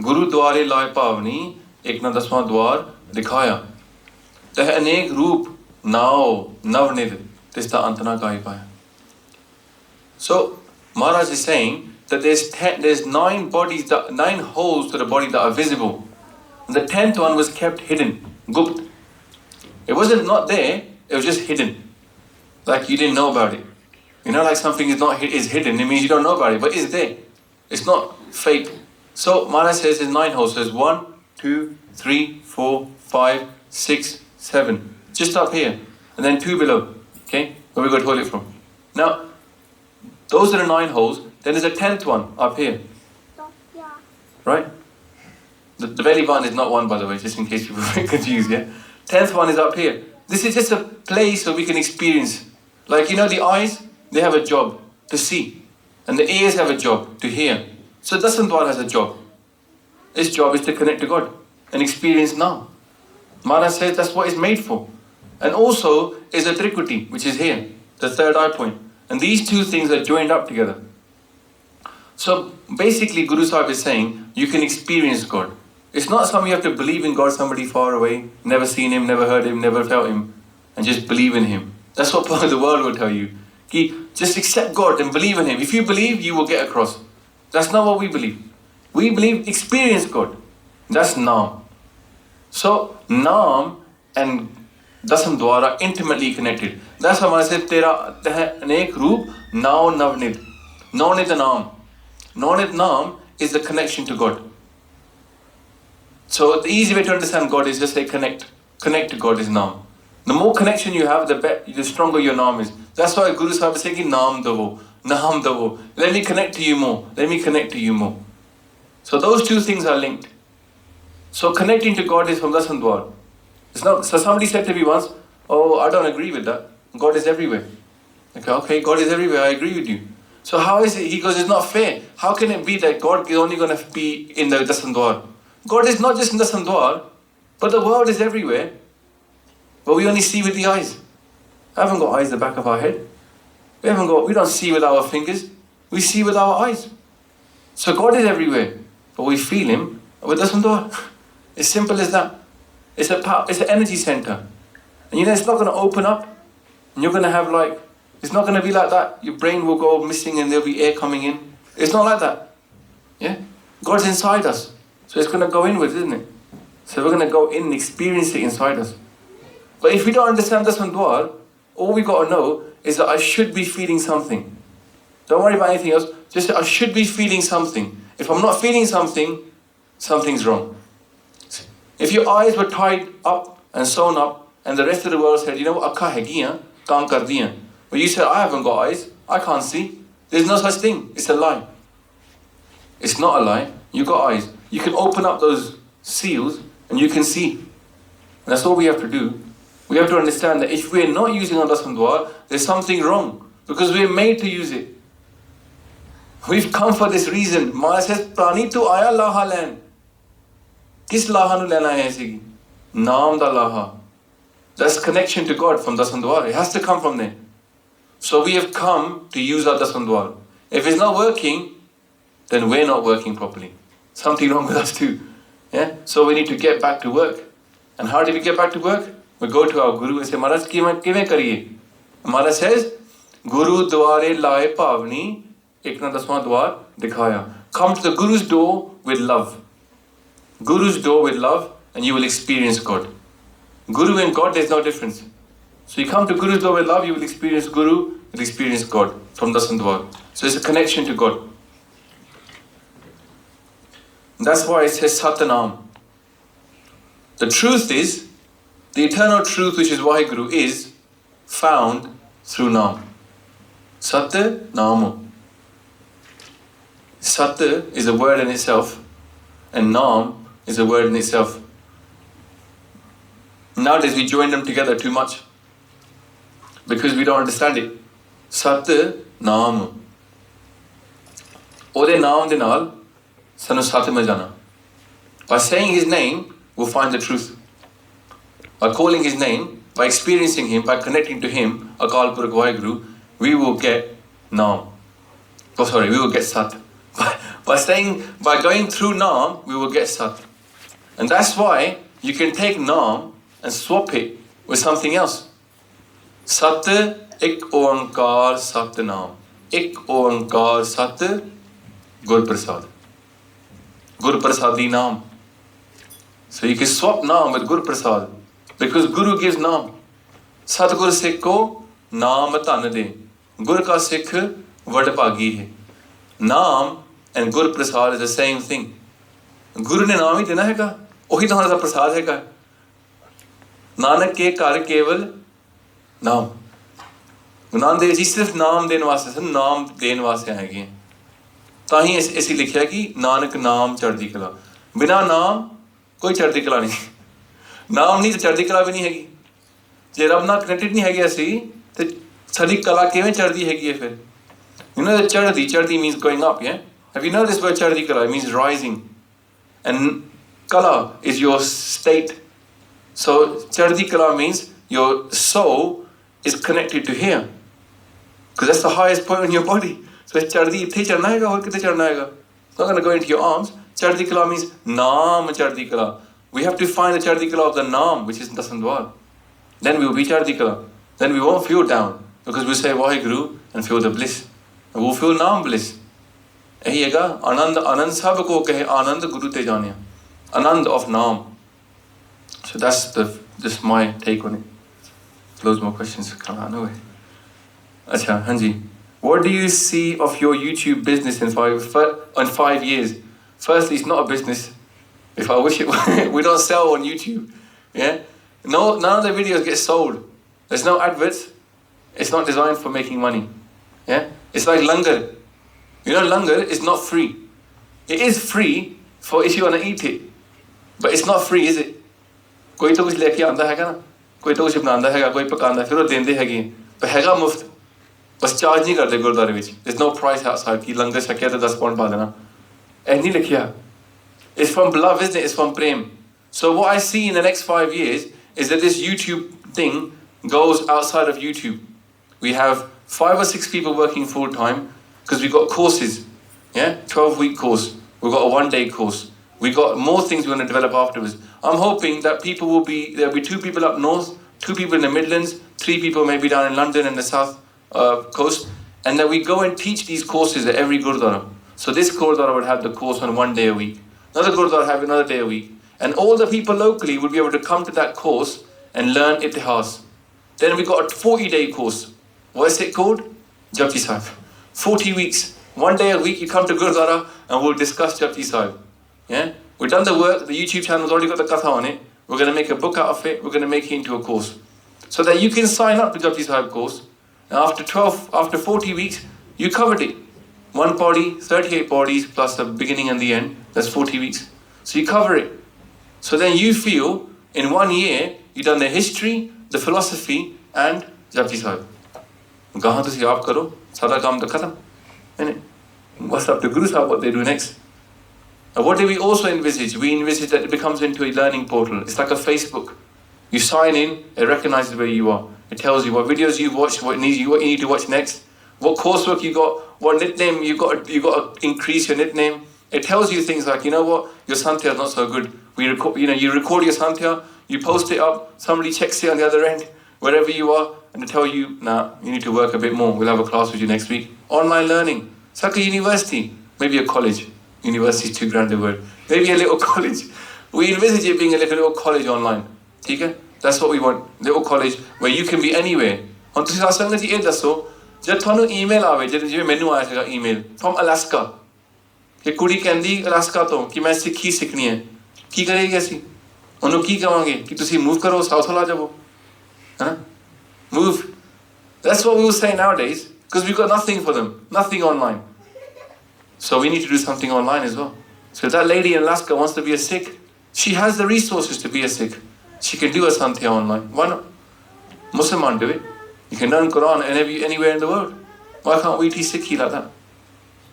गुरु द्वारे लाए पावनी एक न दसवां द्वार दिखाया, तह अनेक रूप नाव नवनिध तिस्ता अंतना काई पाया. So Maharaj is saying that there's 9 bodies, 9 holes to the body that are visible. And the 10th one was kept hidden, gupt. It wasn't not there, it was just hidden. Like you didn't know about it. You know, like something is hidden, it means you don't know about it, but it's there. It's not fake. So Maharaj says there's 9 holes. So there's 1, 2, 3, 4, 5, 6, 7. Just up here. And then 2 below. Okay? Where we got toilet from. Now, those are the 9 holes. Then there's a 10th one up here. Right? The belly button is not one, by the way, just in case people are confused, yeah? 10th one is up here. This is just a place so we can experience. Like, you know, the eyes, they have a job to see. And the ears have a job to hear. So Dasam Dwar has a job. Its job is to connect to God and experience now. Maharaj says that's what it's made for. And also is a Trikuti, which is here, the third eye point. And these 2 things are joined up together. So basically Guru Sahib is saying you can experience God. It's not something you have to believe in God, somebody far away, never seen him, never heard him, never felt him, and just believe in him. That's what part of the world will tell you. Just accept God and believe in him. If you believe, you will get across. That's not what we believe. We believe experience God. That's Naam. So Naam and Dasam Dwar are intimately connected. That's why I said Tera Anek Roop Nao Navnid. Navnid Naam. Navnid Naam is the connection to God. So the easy way to understand God is just say connect. Connect to God is Naam. The more connection you have, the stronger your Naam is. That's why Guru Sahib is saying Naam Davo. Naam Davo. Let me connect to you more. Let me connect to you more. So those 2 things are linked. So connecting to God is from Dasam Dwar. It's not. So somebody said to me once, oh, I don't agree with that. God is everywhere. Okay, God is everywhere. I agree with you. So how is it? He goes, it's not fair. How can it be that God is only going to be in the Dasam Dwar? God is not just in Dasam Dwar, but the world is everywhere. But we only see with the eyes. I haven't got eyes at the back of our head. We don't see with our fingers. We see with our eyes. So God is everywhere, but we feel him with Dasam Dwar. It's simple as that. It's an energy center. And you know, it's not going to open up. And you're going to have it's not going to be like that. Your brain will go missing and there'll be air coming in. It's not like that. Yeah? God's inside us. So it's going to go inwards, isn't it? So we're going to go in and experience it inside us. But if we don't understand Dasam Dwar, all we got to know is that I should be feeling something. Don't worry about anything else. Just say, I should be feeling something. If I'm not feeling something, something's wrong. If your eyes were tied up and sewn up, and the rest of the world said, you know what, akka hegiyan, kaam kar diyan. But you said, I haven't got eyes, I can't see. There's no such thing. It's a lie. It's not a lie. You got eyes. You can open up those seals and you can see. And that's all we have to do. We have to understand that if we're not using our Dasam Dwar, there's something wrong. Because we're made to use it. We've come for this reason. Maharaj says, Prani tu aya laha len. Kis laha nu lena hai aise? Naam da laha. That's connection to God from Dasam Dwar. It has to come from there. So we have come to use our Dasam Dwar. If it's not working, then we're not working properly. Something wrong with us too. Yeah? So we need to get back to work. And how do we get back to work? We go to our Guru and say, Maharaj, kive kariye? Maharaj says, Guru dware lae pavni, ek na daswaं dwar dikhaya. Come to the Guru's door with love. Guru's door with love, and you will experience God. Guru and God, there's no difference. So you come to Guru's door with love, you will experience Guru, you will experience God from Dasam Dwar. So it's a connection to God. That's why it says Satanam. The truth is, the eternal truth, which is Vaheguru, is found through Naam. Satya Namu. Satya is a word in itself, and Naam is a word in itself. Nowadays we join them together too much because we don't understand it. Satya Naam. Ode naam de naal sanu satya mein jana. By saying his name, we'll find the truth. By calling his name, by experiencing him, by connecting to him, Akal Purakh Vaheguru, we will get naam. We will get sat. By going through naam, we will get sat. And that's why you can take naam and swap it with something else. Sat ik oankar sat naam. Ik oankar sat Gur Prasad. Gur Prasadi naam. So you can swap naam with Gur Prasad because Guru gives naam. Satgur Sikh ko naam dhan de. Gur ka Sikh vadbhagi hai. Naam and Gur Prasad is the same thing. Guru ne naam hi dena hega. Ohi तुम्हारा प्रसाद है नानक के घर केवल नाम गुरु नानक देव जी सिर्फ नाम देने वास्ते सन नाम देने वास्ते हैगे ਤਾਂ ਹੀ ਅਸੀਂ ਲਿਖਿਆ ਕਿ ਨਾਨਕ ਨਾਮ ਚੜ੍ਹਦੀ ਕਲਾ ਬਿਨਾ ਨਾਮ ਕੋਈ ਚੜ੍ਹਦੀ ਕਲਾ ਨਹੀਂ ਨਾਮ ਨਹੀਂ ਤੇ ਚੜ੍ਹਦੀ ਕਲਾ ਵੀ ਨਹੀਂ ਹੈਗੀ ਜੇ ਰੱਬ ਨਾਲ ਕਨੈਕਟਡ ਨਹੀਂ ਹੈਗੇ ਅਸੀਂ ਤੇ ਸਾਡੀ ਕਲਾ ਕਿਵੇਂ ਚੜ੍ਹਦੀ ਹੈਗੀ ਹੈ ਫਿਰ you know that ਚੜ੍ਹਦੀ means going up, yeah? Have you noticed word ਚੜ੍ਹਦੀ ਕਲਾ? It means rising, and kala is your state. So chardhi kala means your soul is connected to here, because that's the highest point in your body. So chardhi ithe charna hai aur kithe charna hai, it's not going to go into your arms. Chardhi kala means naam chardhi kala. We have to find the chardhi kala of the naam, which is Dasandwar. Then we will be chardhi kala. Then we won't feel down, because we say Vaheguru and feel the bliss, and we'll feel naam bliss. Ehi hega anand anand sab ko kahe anand guru te jane. Anand of naam. So that's just my take on it. Loads more questions come out, no way. Acha, Hanji. What do you see of your YouTube business in 5 years? Firstly, it's not a business. If I wish it were, we don't sell on YouTube. Yeah? No, none of the videos get sold. There's no adverts. It's not designed for making money. Yeah? It's like langar. You know, langar is not free. It is free for if you want to eat it. But it's not free, is it? कोई तो कुछ लेके आंदा हैगा ना, कोई तो कुछ बनांदा हैगा, कोई पकांदा, फिर वो देंदे हैगे, पर हैगा मुफ्त, बस चार्ज नहीं करते गुरुद्वारे विच. There's no price outside कि लंगर छकिया तो 10 पाउंड पा देना. ऐ नहीं लिखिया. It's from love, isn't it? It's from prem. So what I see in the next 5 years is that this YouTube thing goes outside of YouTube. We have 5 or 6 people working full time because we've got courses. Yeah, 12-week course. We've got a 1-day course. We got more things we want to develop afterwards. I'm hoping that there'll be 2 people up north, 2 people in the Midlands, 3 people maybe down in London and the south coast, and that we go and teach these courses at every Gurdwara. So this Gurdwara would have the course on 1 day a week. Another Gurdwara have another day a week. And all the people locally would be able to come to that course and learn Itihas. Then we got a 40-day course. What is it called? Japji Sahib. 40 weeks. 1 day a week you come to Gurdwara and we'll discuss Japji Sahib. Yeah? We've done the work, the YouTube channel's already got the katha on it. We're going to make a book out of it, we're going to make it into a course. So that you can sign up to Japji Sahib course, and after 40 weeks, you covered it. 1 body, 38 bodies, plus the beginning and the end, that's 40 weeks. So you cover it. So then you feel, in 1 year, you've done the history, the philosophy, and Japji Sahib. Gahan tusi aap karo, sada kaam to khatam. What's up to Guru Sahib, what they do next? And what do we also envisage? We envisage that it becomes into a learning portal. It's like a Facebook. You sign in, it recognizes where you are. It tells you what videos you've watched, what you need to watch next, what coursework you got, what nickname you got to increase your nickname. It tells you things like, you know what, your Santhya is not so good. You record your Santhya, you post it up, somebody checks it on the other end, wherever you are, and they tell you, nah, you need to work a bit more. We'll have a class with you next week. Online learning. It's like a university, maybe a college. University is too grand a word. Maybe a little college. We envisage it being a little college online. Okay? That's what we want. Little college where you can be anywhere. And ਤੁਸੀਂ ਸਾਸੰਗਤ ਇਹ ਦੱਸੋ जब थानू email आवे जिवें मैनू आया सीगा ईमेल फ्रॉम अलास्का कि कुड़ी कहंदी अलास्का तो कि मैं सिੱਖੀ ਸਿੱਖਣੀ है की करेगी ਅਸੀਂ ਉਹਨੂੰ ਕੀ ਕਵਾਂਗੇ ਕਿ ਤੁਸੀਂ मूव करो साउथ वाला जाओ huh? Move. That's what we will say nowadays because we've got nothing for them, nothing online. So we need to do something online as well. So if that lady in Alaska wants to be a Sikh, she has the resources to be a Sikh. She can do a Santhya online. Why not? Musliman do it. You can learn Quran anywhere in the world. Why can't we teach Sikhi like that?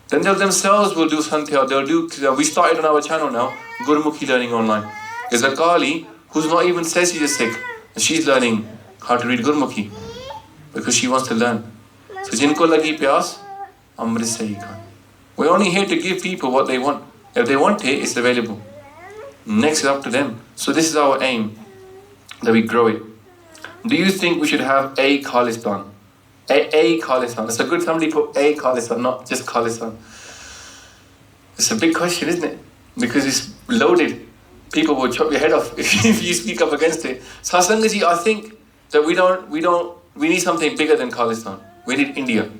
Then they themselves will do Santhya. They'll do. We started on our channel now, Gurmukhi learning online. There's a Kali who's not even says she's a Sikh, and she's learning how to read Gurmukhi because she wants to learn. So jinko lagi pyas, amrit se hi khan. We're only here to give people what they want. If they want it, it's available. Next is up to them. So this is our aim, that we grow it. Do you think we should have a Khalistan? A Khalistan. It's a good somebody put a Khalistan, not just Khalistan. It's a big question, isn't it? Because it's loaded. People will chop your head off if you speak up against it. So Sangaji, I think that we need something bigger than Khalistan. We need India.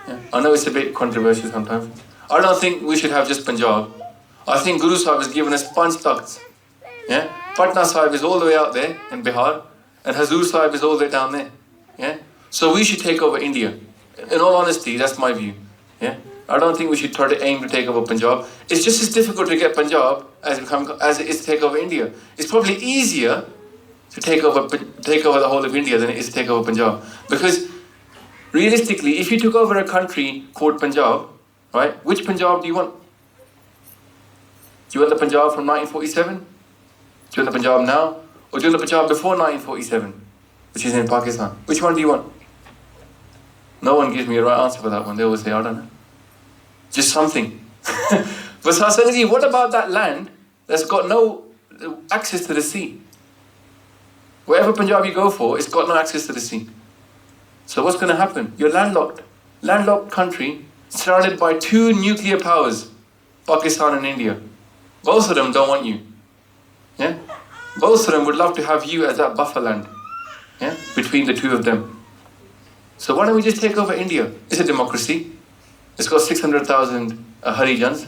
Yeah. I know it's a bit controversial sometimes. I don't think we should have just Punjab. I think Guru Sahib has given us Panch Takhts. Yeah? Patna Sahib is all the way out there in Bihar, and Hazur Sahib is all the way down there. Yeah? So we should take over India. In all honesty, that's my view. Yeah? I don't think we should try to aim to take over Punjab. It's just as difficult to get Punjab as it is to take over India. It's probably easier to take over the whole of India than it is to take over Punjab. Because realistically, if you took over a country called Punjab, right, which Punjab do you want? Do you want the Punjab from 1947? Do you want the Punjab now? Or do you want the Punjab before 1947, which is in Pakistan? Which one do you want? No one gives me a right answer for that one. They always say, I don't know. Just something. But Sasanji, what about that land that's got no access to the sea? Wherever Punjab you go for, it's got no access to the sea. So what's going to happen? You're landlocked. Landlocked country, surrounded by two nuclear powers, Pakistan and India. Both of them don't want you. Yeah? Both of them would love to have you as that buffer land. Yeah? Between the two of them. So why don't we just take over India? It's a democracy. It's got 600,000 Harijans.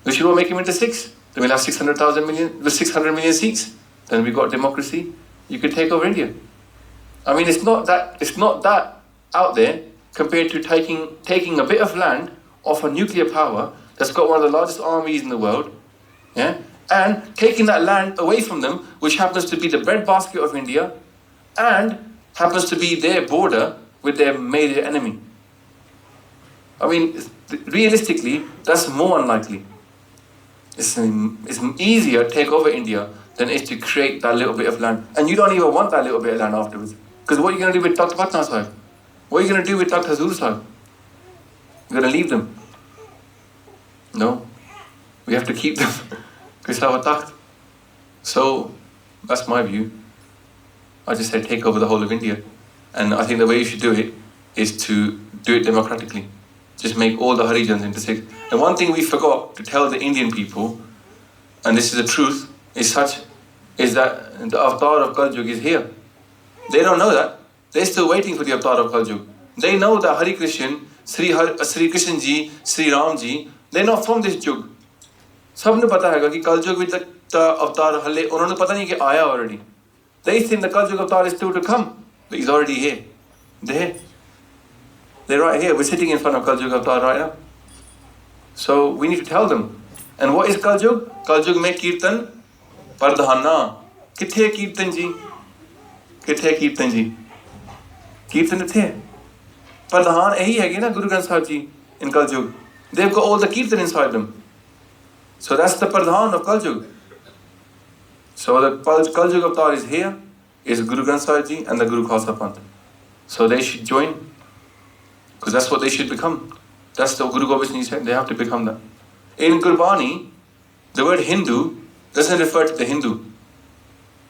We should all make him into 6. Then we'll have 600 million seats. Then we've got democracy. You could take over India. I mean, it's not that out there compared to taking a bit of land off a nuclear power that's got one of the largest armies in the world, yeah, and taking that land away from them, which happens to be the breadbasket of India, and happens to be their border with their major enemy. I mean, realistically, that's more unlikely. It's easier to take over India than it is to create that little bit of land. And you don't even want that little bit of land afterwards. Because what are you going to do with Takht Patna Sahib? What are you going to do with Takht Hazur Sahib? You're going to leave them? No. We have to keep them. Because it's our Takht. So, that's my view. I just said take over the whole of India. And I think the way you should do it is to do it democratically. Just make all the Harijans into 6. And one thing we forgot to tell the Indian people, and this is the truth, is that the avatar of Kal Yug is here. They don't know that. They're still waiting for the avatar of Kal Yug. They know that Hari Krishna, Sri Krishna ji, Sri Ram ji, they're not from this Yug. सबने पता है कि Kal Yug with the avatar हल्ले उन्होंने पता नहीं कि आया already. They think the Kal Yug avatar is still to come, but he's already here. They're right here. We're sitting in front of Kal Yug avatar right now. So we need to tell them. And what is Kal Yug? Kal Yug में कीर्तन प्रधाना. किथे कीर्तन जी? किथे कीर्तन जी? कीर्तन इत्थे प्रधान यही है ना Guru Granth Sahib ji in Kal Yug. They've got all the kirtan inside them. So that's the pradhan of Kal Yug. So the Kal Yug avatar is here, is Guru Granth Sahib ji and the Guru Khalsa Panth. So they should join, because that's what they should become. That's the Guru Gobind Singh said, they have to become that. In Gurbani, the word Hindu doesn't refer to the Hindu.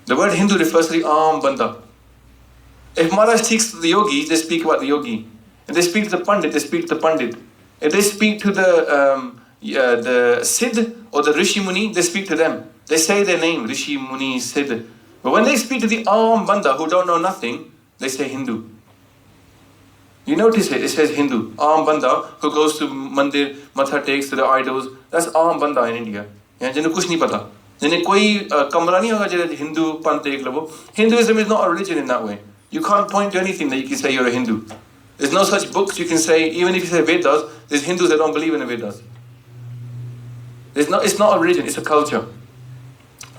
The word Hindu refers to the Aam Banda. If Maharaj speaks to the yogi, they speak about the yogi. If they speak to the Pandit, they speak to the Pandit. If they speak to the Siddh or the Rishi Muni, they speak to them. They say their name, Rishi Muni, Siddh. But when they speak to the Aam Banda who don't know nothing, they say Hindu. You notice it says Hindu. Aam banda who goes to mandir, matha takes to the idols. That's aam banda in India. Yeah, जिन्हें कुछ नहीं पता, जिन्हें कोई कमरा नहीं होगा जिन्हें Hindu पंथ देख लो. Hinduism is not a religion in that way. You can't point to anything that you can say you're a Hindu. There's no such books you can say. Even if you say Vedas, there's Hindus that don't believe in the Vedas. It's not a religion. It's a culture.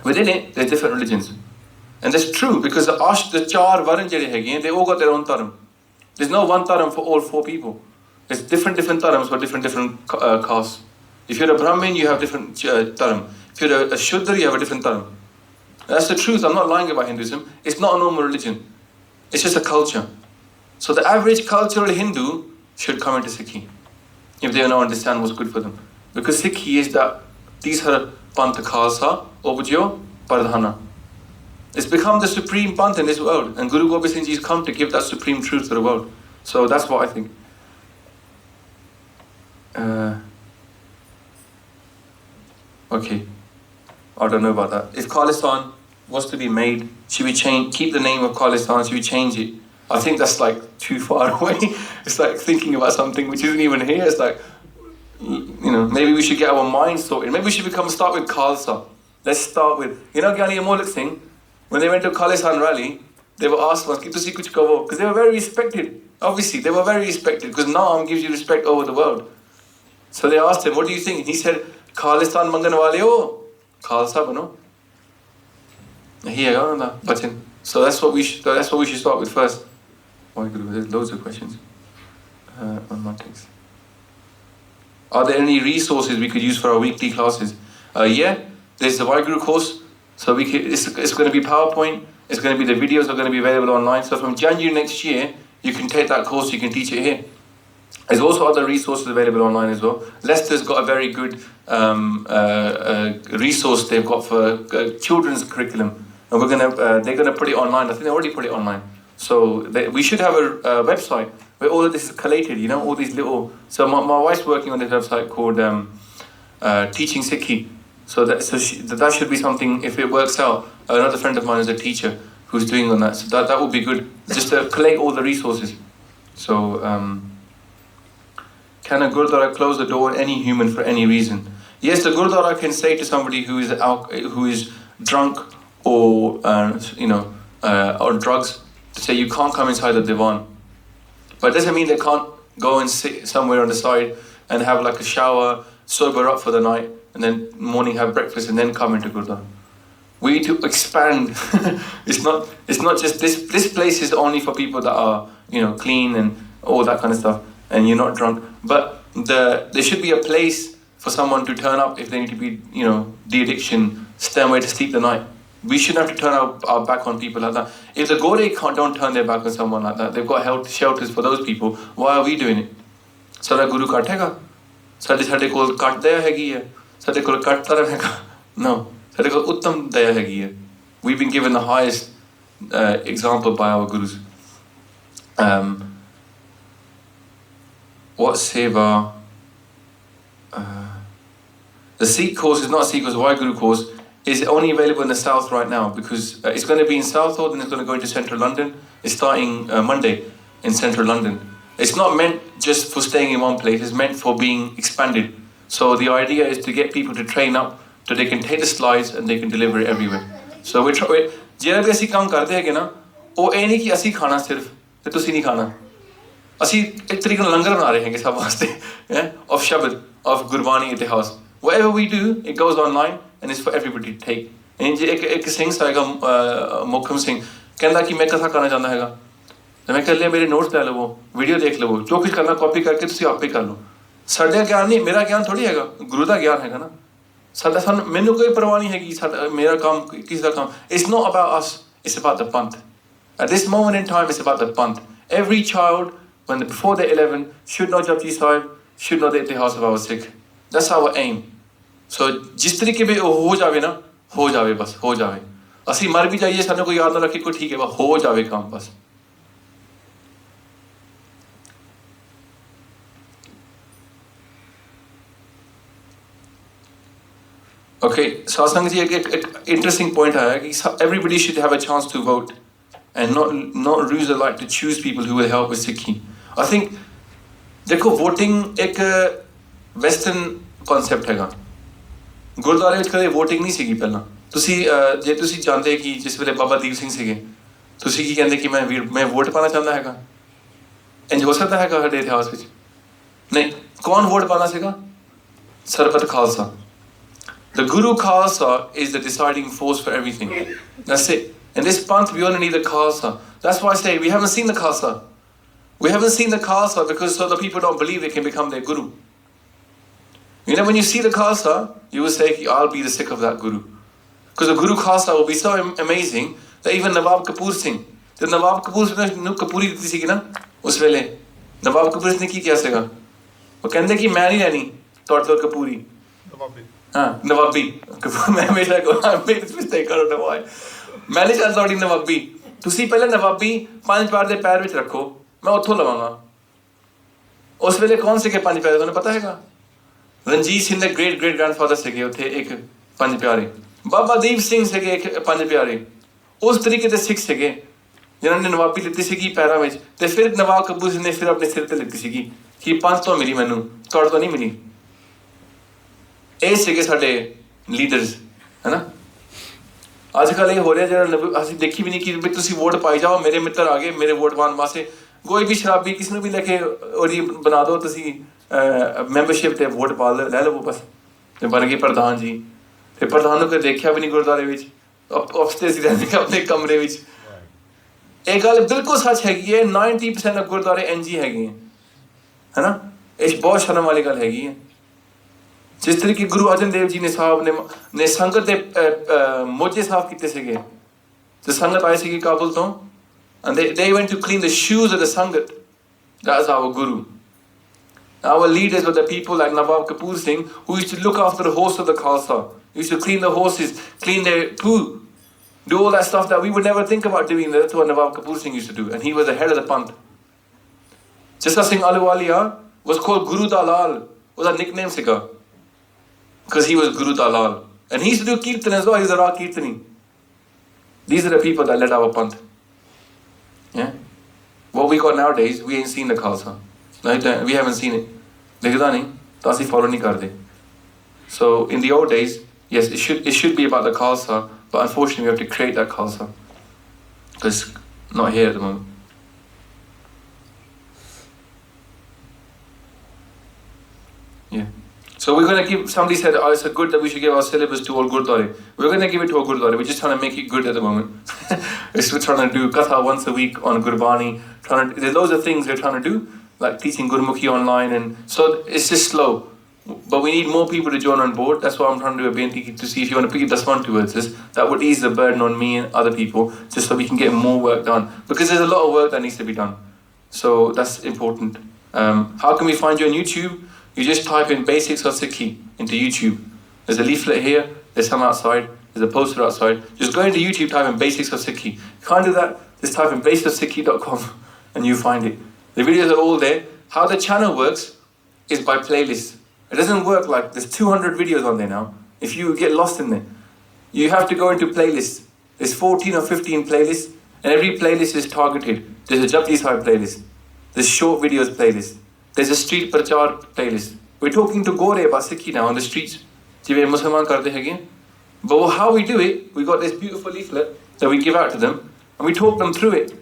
Within it, there's different religions, and that's true because the char varan jehde hege, they all got their own dharam. There's no one dharam for all four people. There's different dharams for different castes. If you're a Brahmin, you have different dharam. If you're a Shudra, you have a different dharam. That's the truth. I'm not lying about Hinduism. It's not a normal religion. It's just a culture. So the average cultural Hindu should come into Sikhi if they don't understand what's good for them. Because Sikhi is that these are Pant Khalsa, Obujyo, Pardhana. It's become the supreme Panth in this world, and Guru Gobind Singh Ji has come to give that supreme truth to the world. So that's what I think. Okay, I don't know about that. If Khalistan was to be made, should we keep the name of Khalistan, should we change it? I think that's like too far away. It's like thinking about something which isn't even here. It's like, maybe we should get our minds sorted. Maybe we should start with Khalsa. Let's start with, Gyani Amolak Singh, when they went to Khalistan rally, they were asked once, because they were very respected. Obviously, they were very respected, because Naam gives you respect over the world. So they asked him, what do you think? He said, Khalistan mangan wale ho, Khalsa bano. So that's what we should start with first. Oh my God, there's loads of questions on my text. Are there any resources we could use for our weekly classes? Yeah, there's the Vaheguru course. So it's going to be PowerPoint. It's going to be the videos are going to be available online. So from January next year, you can take that course. You can teach it here. There's also other resources available online as well. Leicester's got a very good resource they've got for children's curriculum, and they're gonna put it online. I think they already put it online. So we should have a website where all of this is collated. All these little. So my wife's working on this website called Teaching Sikhi. So that should be something, if it works out. Another friend of mine is a teacher who's doing on that. So that would be good, just to collate all the resources. So can a Gurdwara close the door on any human for any reason? Yes, the Gurdwara can say to somebody who is drunk or or drugs, to say you can't come inside the divan. But it doesn't mean they can't go and sit somewhere on the side and have like a shower, sober up for the night, and then morning have breakfast and then come into Gurdwara. We need to expand. It's not just this place is only for people that are clean and all that kind of stuff, and you're not drunk. But there should be a place for someone to turn up if they need to be de-addiction, stay away to sleep the night. We shouldn't have to turn our back on people like that. If the Gore don't turn their back on someone like that, they've got health shelters for those people. Why are we doing it? Sada Guru kathega. Sade kol kat daya hegi hai. Sade kol kat taram hega. No. Sade kol uttam daya hegi hai. We've been given the highest example by our Gurus. What seva? The Sikh course is not a Sikh course, Vaheguru course. Is only available in the south right now because it's going to be in Southall and it's going to go into central London. It's starting Monday in central London. It's not meant just for staying in one place, it's meant for being expanded. So the idea is to get people to train up so they can take the slides and they can deliver it everywhere. So we're trying, ਜਿਹੜਾ ਵੀ ਅਸੀਂ ਕੰਮ ਕਰਦੇ ਹੈਗੇ ਨਾ ਉਹ ਇਹ ਨਹੀਂ ਕਿ ਅਸੀਂ ਖਾਣਾ ਸਿਰਫ ਤੇ ਤੁਸੀਂ ਨਹੀਂ ਖਾਣਾ ਅਸੀਂ ਇੱਕ ਤਰੀਕੇ ਨਾਲ ਲੰਗਰ ਬਣਾ ਰਹੇ ਹੈਗੇ ਸਭ ਵਾਸਤੇ of ਸ਼ਬਦ of ਗੁਰਬਾਣੀ ਇਤਿਹਾਸ. Whatever we do, it goes online and it's for everybody to take. And ਇੱਕ ਸਿੰਘ ਸਾਇਗਾ ਮੁਖਮ ਸਿੰਘ ਕਹਿੰਦਾ ਕਿ ਮੈਂ ਕਥਾ ਕਰਨਾ ਚਾਹੁੰਦਾ ਹੈਗਾ ਤੇ ਮੈਂ ਕਿਹਾ ਲੈ ਮੇਰੇ ਨੋਟਸ ਲੈ ਲਵੋ ਵੀਡੀਓ ਦੇਖ ਲਵੋ ਜੋ ਕੁਝ ਕਰਨਾ ਕਾਪੀ ਕਰਕੇ ਤੁਸੀਂ ਆਪੇ ਕਰ ਲਓ ਸਾਡਾ ਗਿਆਨ ਨਹੀਂ ਮੇਰਾ ਗਿਆਨ ਥੋੜੀ ਹੈਗਾ ਗੁਰੂ ਦਾ ਗਿਆਨ ਹੈਗਾ ਨਾ ਸਾਨੂੰ ਮੈਨੂੰ ਕੋਈ ਪਰਵਾਹ ਨਹੀਂ ਹੈਗੀ ਮੇਰਾ ਕੰਮ ਕਿਸ ਦਾ ਕੰਮ it's not about us it's about the Panth. At this moment in time it's about the Panth. Every child before they're 11 should know Japji Sahib, should know the itihas of our Sikh. That's our aim. So जिस तरीके पे हो जावे ना हो जावे बस हो जावे असी मर भी जाइए सानू कोई याद ना रखे कोई ठीक है बस हो जावे काम बस. Okay, satsang ji एक interesting point आया कि everybody should have a chance to vote and not use the right to choose people who will help with Sikhi. I think देखो वोटिंग एक ਵੈਸਟਰਨ ਕਨਸੈਪਟ ਹੈਗਾ ਗੁਰਦੁਆਰੇ ਵਿੱਚ ਕਦੇ ਵੋਟਿੰਗ ਨਹੀਂ ਸੀਗੀ ਪਹਿਲਾਂ ਤੁਸੀਂ ਜੇ ਤੁਸੀਂ ਜਾਣਦੇ ਕਿ ਜਿਸ ਵੇਲੇ ਬਾਬਾ ਦੀਪ ਸਿੰਘ ਸੀਗੇ ਤੁਸੀਂ ਕੀ ਕਹਿੰਦੇ ਕਿ ਮੈਂ ਵੋਟ ਪਾਣਾ ਚਾਹੁੰਦਾ ਹੈਗਾ ਇੰਜ ਹੋ ਸਕਦਾ ਹੈਗਾ ਸਾਡੇ ਇਤਿਹਾਸ ਵਿੱਚ ਨਹੀਂ ਕੌਣ ਵੋਟ ਪਾਣਾ ਸੀਗਾ ਸਰਬਤ Khalsa The Guru Khalsa is the deciding force for everything. That's it. In this panth, we only need the Khalsa. That's why I say we haven't seen the Khalsa. We haven't seen the Khalsa because so the people don't believe they can become their Guru. You know, when you see the Khalsa, you will say, I'll be the Sikh of that Guru. Because the Guru Khalsa will be so amazing that even Nawab Kapoor Singh, the Nawab Kapoor Singh ne Kapuri diti si na, us vele. Nawab Kapoor Singh ne ki kiya sega? वो कहते कि मैं नहीं रहनी तोड़ कपूरी हाँ नवाबी मैं हमेशा मिस्टेक करो नवाब मैं नहीं चाहता थोड़ी नवाबी तुसी पहले नवाबी 5 पैर ਦੇ ਪੈਰ ਵਿੱਚ ਰੱਖੋ मैं ਉੱਥੋਂ ਲਵਾਂਗਾ ਉਸ ਵੇਲੇ ਕੌਣ ਸੀਗੇ 5 ਪਿਆਰੇ ਤੁਹਾਨੂੰ ਪਤਾ ਹੈਗਾ ਰਣਜੀਤ ਸਿੰਘ ਦੇ ਗ੍ਰੇਟ ਗ੍ਰੈਂਡਫਾਦਰ ਸੀਗੇ ਉੱਥੇ ਇੱਕ 5 ਪਿਆਰੇ ਬਾਬਾ ਦੀਪ ਸਿੰਘ ਸੀਗੇ ਇੱਕ 5 ਪਿਆਰੇ ਉਸ ਤਰੀਕੇ ਦੇ ਸਿੱਖ ਸੀਗੇ ਜਿਨ੍ਹਾਂ ਨੇ ਨਵਾਬੀ ਲਿੱਤੀ ਸੀਗੀ ਪੈਰਾਂ ਵਿੱਚ ਤੇ ਫਿਰ ਨਵਾਬ ਕਪੂਰ ਸਿੰਘ ਨੇ ਫਿਰ ਆਪਣੇ ਸਿਰ ਤੇ ਲਿੱਤੀ ਸੀਗੀ ਕਿ 5 ਤੋਂ ਮਿਲੀ ਮੈਨੂੰ ਤੁਹਾਡੇ ਤੋਂ ਨਹੀਂ ਮਿਲੀ ਇਹ ਸੀਗੇ ਸਾਡੇ ਲੀਡਰਸ ਹੈ ਨਾ ਅੱਜ ਕੱਲ੍ਹ ਇਹ ਹੋ ਰਿਹਾ ਜਿਹੜਾ ਅਸੀਂ ਦੇਖੀ ਵੀ ਨਹੀਂ ਕਿ ਵੀ ਤੁਸੀਂ ਵੋਟ ਪਾਈ ਜਾਓ ਮੇਰੇ ਮਿੱਤਰ ਆ ਗਏ ਮੇਰੇ ਵੋਟ ਪਾਉਣ ਵਾਸਤੇ ਕੋਈ ਵੀ ਸ਼ਰਾਬੀ ਕਿਸੇ ਨੂੰ ਵੀ ਲੈ ਕੇ ਉਹਦੀ ਬਣਾ ਦਿਓ ਤੁਸੀਂ ਮੈਂਬਰਸ਼ਿਪ ਤੇ ਵੋਟ ਪਾ ਲੈ ਲਵੋ ਬਸ ਤੇ ਬਣ ਗਏ ਪ੍ਰਧਾਨ ਜੀ ਤੇ ਪ੍ਰਧਾਨ ਨੂੰ ਕੋਈ ਦੇਖਿਆ ਵੀ ਨਹੀਂ ਗੁਰਦੁਆਰੇ ਵਿੱਚ ਅਪਸਟੇਅਰਸ ਰਹਿੰਦੇ ਆਪਣੇ ਕਮਰੇ ਵਿੱਚ ਇਹ ਗੱਲ ਬਿਲਕੁਲ ਸੱਚ ਹੈਗੀ ਹੈ 90% ਗੁਰਦੁਆਰੇ ਇੰਝ ਹੀ ਹੈਗੇ ਹੈ ਨਾ ਇਹ ਬਹੁਤ ਸ਼ਰਮ ਵਾਲੀ ਗੱਲ ਹੈਗੀ ਹੈ ਜਿਸ ਤਰੀਕੇ ਗੁਰੂ ਅਰਜਨ ਦੇਵ ਜੀ ਨੇ ਸਾਹਿਬ ਨੇ ਸੰਗਤ ਦੇ ਮੋਜੇ ਸਾਫ਼ ਕੀਤੇ ਸੀਗੇ ਤੇ ਸੰਗਤ ਆਈ ਸੀਗੀ ਕਾਬੁਲ ਤੋਂ and they went to clean the shoes of the sangat. That is our guru. Our leaders were the people like Nawab Kapoor Singh who used to look after the horse of the Khalsa, used to clean the horses, clean their poo, do all that stuff that we would never think about doing. That's what Nawab Kapoor Singh used to do, and he was the head of the panth. Jasra Singh Ahluwalia was called Guru Dalal, was a nickname sikha, because he was Guru Dalal, and he used to do kirtan as well. He was a Ra Kirtani. These are the people that led our panth. Yeah, what we got nowadays, we ain't seen the Khalsa. Right? We haven't seen it. Dikhda nahi, to assi follow nahi karde. So in the old days, yes, it should be about the Khalsa, but unfortunately we have to create that Khalsa. Because not here at the moment. Yeah. So we're going to give, somebody said, oh, it's good that we should give our syllabus to all Gurdwara. We're going to give it to all Gurdwara. We're just trying to make it good at the moment. We're trying to do Katha once a week on Gurbani. There's loads of things we're trying to do, like teaching Gurmukhi online. And so it's just slow. But we need more people to join on board. That's why I'm trying to do a binti to see if you want to pick up this one towards this. That would ease the burden on me and other people, just so we can get more work done. Because there's a lot of work that needs to be done. So that's important. How can we find you on YouTube? You just type in Basics of Sikhi into YouTube. There's a leaflet here, there's some outside, there's a poster outside. Just go into YouTube, type in Basics of Sikhi. You can't do that, just type in basicsofsikhi.com and you find it. The videos are all there. How the channel works is by playlist. It doesn't work like, there's 200 videos on there now. If you get lost in there, you have to go into playlists. There's 14 or 15 playlists, and every playlist is targeted. There's a Japji Sahib playlist. There's short videos playlist. There's a street prachar playlist. We're talking to Gore about Sikhi now on the streets. But how we do it, we got this beautiful leaflet that we give out to them, and we talk them through it.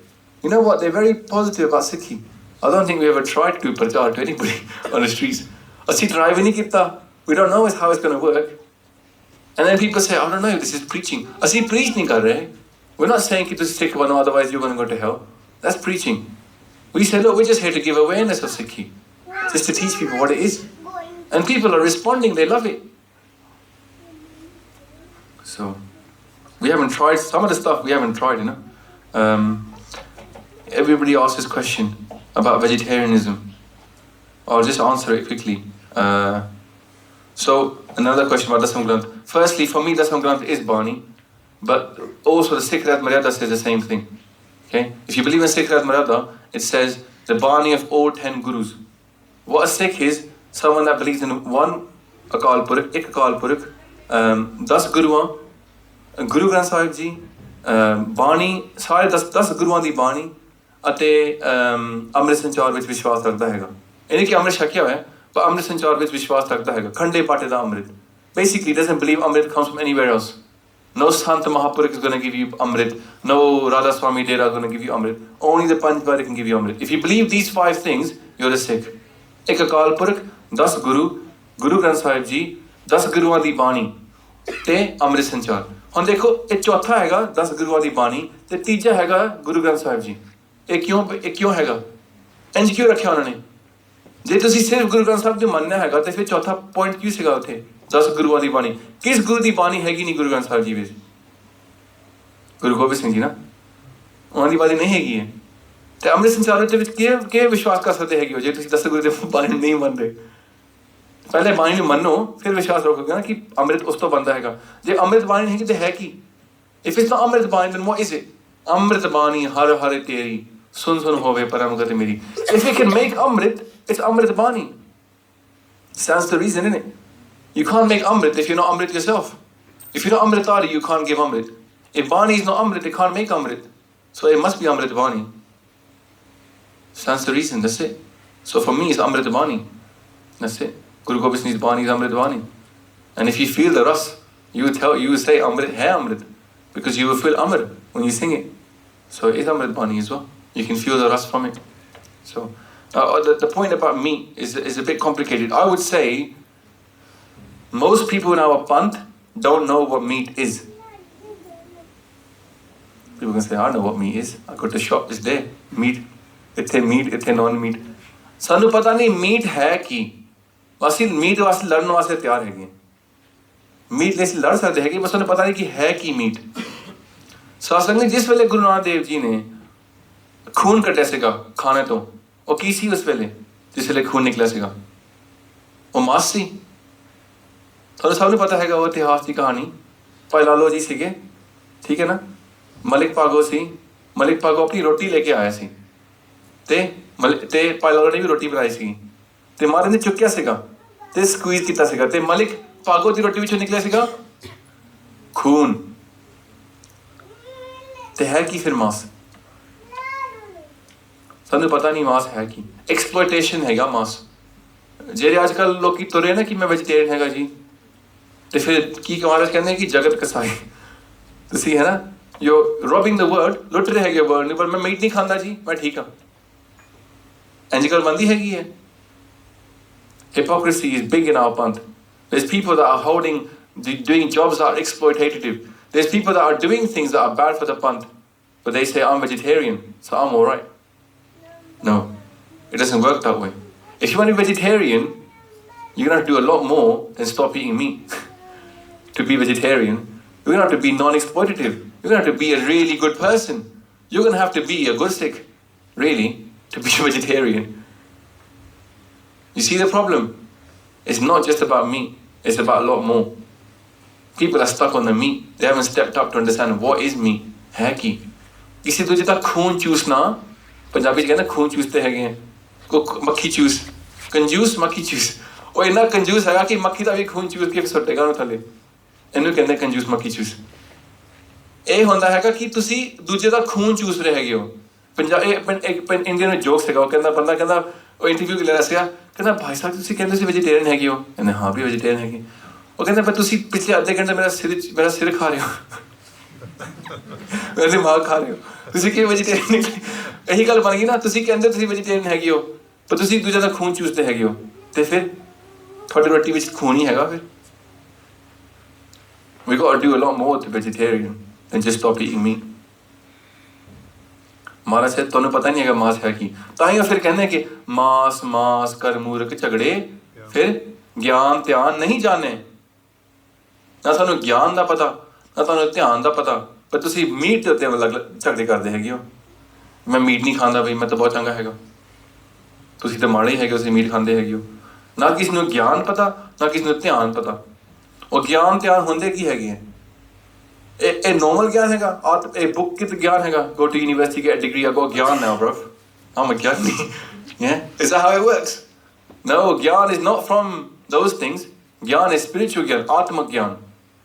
You know what? They're very positive about Sikhi. I don't think we ever tried to do prachar to anybody on the streets. We don't know how it's going to work. And then people say, I don't know, this is preaching. We're not saying to stick one, otherwise you're going to go to hell. That's preaching. We say, look, we're just here to give awareness of Sikhi, just to teach people what it is. And people are responding, they love it. So, we haven't tried, some of the stuff we haven't tried, you know. Everybody asks this question about vegetarianism. I'll just answer it quickly. So, another question about Dasam Granth. Firstly, for me, Dasam Granth is Bani, but also the Sikh Rath Maryada says the same thing. Okay? If you believe in Sikh Rath Maryada, it says the Bani of all 10 Gurus. What a Sikh is, someone that believes in one Akal Purakh, ek Akal Purakh, 10 Guruan, Guru Granth Sahib Ji, Bani, sare 10 Guruan di Bani, ਅਤੇ ਅੰਮ੍ਰਿਤ ਸੰਚਾਰ ਵਿੱਚ ਵਿਸ਼ਵਾਸ ਰੱਖਦਾ ਹੈਗਾ। ਇਹ ਨਹੀਂ ਕਿ ਅੰਮ੍ਰਿਤ ਛਕਿਆ ਹੋਇਆ ਪਰ ਅੰਮ੍ਰਿਤ ਸੰਚਾਰ ਵਿੱਚ ਵਿਸ਼ਵਾਸ ਰੱਖਦਾ ਹੈਗਾ। ਖੰਡੇ ਪਾਟੇ ਦਾ ਅੰਮ੍ਰਿਤ, basically doesn't believe Amrit comes from anywhere else. No Sant Mahapurush is going to give you Amrit. No Radha Swami Dera is going to give you Amrit. Only the Panch Bari can give you Amrit. If you believe these 5 things, you're a Sikh. Ek Akal Purakh, 10 Guru, Guru Granth Sahib Ji, 10 Guruਆਂ ਦੀ ਬਾਣੀ ਤੇ ਅੰਮ੍ਰਿਤ ਸੰਚਾਰ। ਹੁਣ ਦੇਖੋ ਇਹ ਚੌਥਾ ਹੈਗਾ 10 ਗੁਰੂਆਂ ਦੀ ਬਾਣੀ ਤੇ ਤੀਜਾ ਹੈਗਾ ਗੁਰੂ ਗ੍ਰੰਥ ਸਾਹਿਬ ਜੀ। ਇਹ ਕਿਉਂ ਹੈਗਾ? ਇੰਜ ਕਿਉਂ ਰੱਖਿਆ ਉਹਨਾਂ ਨੇ? ਜੇ ਤੁਸੀਂ ਸਿਰਫ ਗੁਰੂ ਗ੍ਰੰਥ ਸਾਹਿਬ ਨੂੰ ਮੰਨਣਾ ਹੈਗਾ ਤੇ ਫਿਰ ਚੌਥਾ ਪੁਆਇੰਟ ਕਿਉਂ ਸੀਗਾ ਉੱਥੇ 10 ਗੁਰੂਆਂ ਦੀ ਬਾਣੀ? ਕਿਸ ਗੁਰੂ ਦੀ ਬਾਣੀ ਹੈਗੀ ਨਹੀਂ ਗੁਰੂ ਗ੍ਰੰਥ ਸਾਹਿਬ ਜੀ ਵਿੱਚ? ਗੁਰੂ ਗੋਬਿੰਦ ਸਿੰਘ ਜੀ ਨਾ, ਉਹਨਾਂ ਦੀ ਬਾਣੀ ਨਹੀਂ ਹੈਗੀ ਹੈ। ਤੇ ਅੰਮ੍ਰਿਤ ਸੰਚਾਰ ਦੇ ਵਿੱਚ ਕਿਵੇਂ ਵਿਸ਼ਵਾਸ ਕਰ ਸਕਦੇ ਹੈਗੇ ਹੋ ਜੇ ਤੁਸੀਂ 10 ਗੁਰੂ ਦੀ ਬਾਣੀ ਨਹੀਂ ਮੰਨਦੇ? ਪਹਿਲੇ ਬਾਣੀ ਨੂੰ ਮੰਨੋ ਫਿਰ ਵਿਸ਼ਵਾਸ ਰੱਖੋਗੇ ਨਾ ਕਿ ਅੰਮ੍ਰਿਤ ਉਸ ਤੋਂ ਬਣਦਾ ਹੈਗਾ। ਜੇ ਅੰਮ੍ਰਿਤ ਬਾਣੀ ਨਹੀਂ ਹੈਗੀ ਤੇ ਹੈ ਕੀ? ਇਫ ਇਟਸ ਨਾਟ ਅੰਮ੍ਰਿਤ ਬਾਣੀ then what is it? ਅੰਮ੍ਰਿਤ ਬਾਣੀ ਹਰ ਹਰ ਤੇਰੀ ਸੁਨ ਸੁਨ ਹੋਵੇ ਪਰਮ ਗਤ ਮੇਰੀ। If we can make Amrit, it's Amrit Bani. Stands to reason, isn't it? You can't make Amrit if you're not Amrit yourself. If you're not Amritari, you can't give Amrit. If Bani is not Amrit, they can't make Amrit. So it must be Amrit Bani. Stands to reason, that's it. So for me, it's Amrit Bani. That's it. Guru Gobind Singh's Bani is Amrit Bani. And if you feel the ras, you will say Amrit hai Amrit. Because you will feel Amr when you sing it. So it is Amrit Bani as well. You can feel the ras from it. So the point about meat is a bit complicated. I would say most people in our panth don't know what meat is. People can say, I know what meat is. I go to the shop, it's there. Meat, it's non-meat. ਸਾਨੂੰ ਪਤਾ ਨਹੀਂ meat ਹੈ ਕੀ। ਅਸੀਂ meat ਵਾਸਤੇ ਲੜਨ ਵਾਸਤੇ ਤਿਆਰ ਹੈਗੇ। ਮੀਟ ਲਈ ਅਸੀਂ ਲੜ ਸਕਦੇ ਹੈਗੇ, ਬਸ ਸਾਨੂੰ ਪਤਾ ਨਹੀਂ ਕਿ ਹੈ ਕੀ ਮੀਟ। ਸਾਸੰਗ ਜਿਸ ਵੇਲੇ ਗੁਰੂ ਨਾਨਕ ਦੇਵ ਜੀ ਨੇ ਖੂਨ ਕੱਢਿਆ ਸੀਗਾ ਖਾਣੇ ਤੋਂ, ਉਹ ਕੀ ਸੀ ਉਸ ਵੇਲੇ ਜਿਸ ਵੇਲੇ ਖੂਨ ਨਿਕਲਿਆ ਸੀਗਾ? ਉਹ ਮਾਸ ਸੀ। ਤੁਹਾਨੂੰ ਸਭ ਨੂੰ ਪਤਾ ਹੈਗਾ ਉਹ ਇਤਿਹਾਸ ਦੀ ਕਹਾਣੀ। ਭਾਈ ਲਾਲੋ ਜੀ ਸੀਗੇ, ਠੀਕ ਹੈ ਨਾ? ਮਲਿਕ ਭਾਗੋ ਸੀ। ਮਲਿਕ ਭਾਗੋ ਆਪਣੀ ਰੋਟੀ ਲੈ ਕੇ ਆਇਆ ਸੀ ਤੇ ਭਾਈ ਲਾਲੋ ਨੇ ਵੀ ਰੋਟੀ ਬਣਾਈ ਸੀ ਤੇ ਮਹਾਰਾਜ ਨੇ ਚੁੱਕਿਆ ਸੀਗਾ ਤੇ ਸਕੁਈਜ਼ ਕੀਤਾ ਸੀਗਾ ਤੇ ਮਲਿਕ ਭਾਗੋ ਦੀ ਰੋਟੀ ਵਿੱਚੋਂ ਨਿਕਲਿਆ ਸੀਗਾ ਖੂਨ। ਤੇ ਹੈ ਕੀ ਫਿਰ ਮਾਸ? ਸਾਨੂੰ ਪਤਾ ਨਹੀਂ ਮਾਸ ਹੈ ਕੀ। ਐਕਸਪਲੋਇਟੇਸ਼ਨ ਹੈਗਾ ਮਾਸ। ਜਿਹੜੇ ਅੱਜ ਕੱਲ੍ਹ ਲੋਕੀ ਤੁਰੇ ਨਾ ਕਿ ਮੈਂ ਵੈਜੀਟੇਰੀਅਨ ਹੈਗਾ ਜੀ, ਤੇ ਫਿਰ ਕੀ ਮਹਾਰਾਜ ਕਹਿੰਦੇ ਕਿ ਜਗਤ ਕਸਾਈ ਤੁਸੀਂ ਹੈ ਨਾ, ਯੂ ਰੋਬਿੰਗ ਦ ਵਰਡ, ਲੁੱਟ ਰਹੇ ਹੈਗੇ ਵਰਡ ਨੂੰ, ਪਰ ਮੈਂ ਮੀਟ ਨਹੀਂ ਖਾਂਦਾ ਜੀ, ਮੈਂ ਠੀਕ ਹਾਂ। ਇੰਝ ਗੱਲ ਬਣਦੀ ਹੈਗੀ ਹੈ। Hypocrisy is big in our panth. There's people that are doing jobs that are exploitative. There's people that are doing things that are bad for the panth, but they say, I'm vegetarian, so I'm all right. No, it doesn't work that way. If you want to be vegetarian, you're going to have to do a lot more than stop eating meat. To be vegetarian, you're going to have to be non-exploitative. You're going to have to be a really good person. You're going to have to be a good Sikh, really, to be a vegetarian. You see the problem? It's not just about meat. It's about a lot more. People are stuck on the meat. They haven't stepped up to understand what is meat. है की किसी दूजे का खून चूसना, पंजाबी कहना खून चूसते हैं को मक्खी चूस, कंजूस मक्खी चूस। ਉਹ ਇੰਨਾ ਕੰਜੂਸ ਹੈਗਾ ਕਿ ਮੱਖੀ ਦਾ ਵੀ ਖੂਨ ਚੂਸ ਕੇ ਸੁੱਟੇਗਾ ਉਹਨੂੰ ਥੱਲੇ। ਇਹਨੂੰ ਕਹਿੰਦੇ ਕੰਜੂਸ ਮੱਖੀ ਚੂਸ। ਇਹ ਹੁੰਦਾ ਹੈਗਾ ਕਿ ਤੁਸੀਂ ਦੂਜੇ ਦਾ ਖੂਨ ਚੂਸ ਰਹੇ ਹੈਗੇ ਹੋ। ਇੱਕ ਇੰਡੀਅਨ ਵਿੱਚ ਜੋਕ ਸੀਗਾ, ਉਹ ਬੰਦਾ ਕਹਿੰਦਾ ਉਹ ਇੰਟਰਵਿਊ ਲੈ ਰਿਹਾ ਸੀਗਾ, ਕਹਿੰਦਾ ਭਾਈ ਸਾਹਿਬ ਤੁਸੀਂ ਕਹਿੰਦੇ ਤੁਸੀਂ ਵੈਜੀਟੇਰੀਅਨ ਹੈਗੇ ਹੋ? ਕਹਿੰਦੇ ਹਾਂ ਵੀ ਵੈਜੀਟੇਰੀਅਨ ਹੈਗੇ। ਉਹ ਕਹਿੰਦਾ ਪਰ ਤੁਸੀਂ ਪਿਛਲੇ ਅੱਧੇ ਘੰਟੇ ਮੇਰਾ ਸਿਰ ਖਾ ਰਹੇ ਹੋ, ਮੇਰਾ ਦਿਮਾਗ ਖਾ ਰਹੇ ਹੋ, ਤੁਸੀਂ ਕਿਵੇਂ ਵੈਜੀਟੇਰੀਅਨ ਨਿਕਲੇ? ਇਹੀ ਗੱਲ ਬਣ ਗਈ ਨਾ, ਤੁਸੀਂ ਕਹਿੰਦੇ ਤੁਸੀਂ ਵੈਜੀਟੇਰੀਅਨ ਹੈਗੇ ਹੋ ਪਰ ਤੁਸੀਂ ਦੂਜੇ ਦਾ ਖੂਨ ਚੂਸਦੇ ਹੈਗੇ ਹੋ, ਤੇ ਫਿਰ ਤੁਹਾਡੀ ਰੋਟੀ ਵਿੱਚ ਖੂਨ ਹੀ ਹੈਗਾ। ਫਿਰ we got to do a lot more to vegetarian than just stop eating meat. ਮਹਾਰਾਜ ਸਾਹਿਬ ਤੁਹਾਨੂੰ ਪਤਾ ਨਹੀਂ ਹੈਗਾ ਮਾਸ ਹੈ ਕੀ, ਤਾਂ ਹੀ ਉਹ ਫਿਰ ਕਹਿੰਦੇ ਕਿ ਮਾਸ ਕਰ ਮੂਰਖ ਝਗੜੇ, ਫਿਰ ਗਿਆਨ ਧਿਆਨ ਨਹੀਂ ਜਾਣੇ। ਨਾ ਤੁਹਾਨੂੰ ਗਿਆਨ ਦਾ ਪਤਾ ਨਾ ਤੁਹਾਨੂੰ ਧਿਆਨ ਦਾ ਪਤਾ, ਪਰ ਤੁਸੀਂ ਮੀਟ ਦੇ ਉੱਤੇ ਝਗੜੇ ਕਰਦੇ ਹੈਗੇ ਹੋ। ਮੈਂ ਮੀਟ ਨਹੀਂ ਖਾਂਦਾ ਬਈ, ਮੈਂ ਤਾਂ ਬਹੁਤ ਚੰਗਾ ਹੈਗਾ। ਤੁਸੀਂ ਤਾਂ ਮਾੜੇ ਹੀ ਹੈਗੇ, ਤੁਸੀਂ ਮੀਟ ਖਾਂਦੇ ਹੈਗੇ ਹੋ। ਨਾ ਕਿਸੇ ਨੂੰ ਗਿਆਨ ਪਤਾ ਨਾ ਕਿਸੇ ਨੂੰ ਧਿਆਨ ਪਤਾ। ਉਹ ਗਿਆਨ ਧਿਆਨ ਹੁੰਦੇ ਕੀ ਹੈਗੇ ਹੈ? ਇਹ ਨੋਰਮਲ ਗਿਆਨ ਹੈਗਾ, ਇਹ ਬੁੱਕ ਕਿਤ ਗਿਆਨ ਹੈਗਾ। Go to university, get a degree, I got ਗਿਆਨ now, bro. I'm a gyani. Yeah? Is that how it works? No, ਗਿਆਨ is not from those things. ਗਿਆਨ is spiritual ਗਿਆਨ, ਆਤਮਕ ਗਿਆਨ।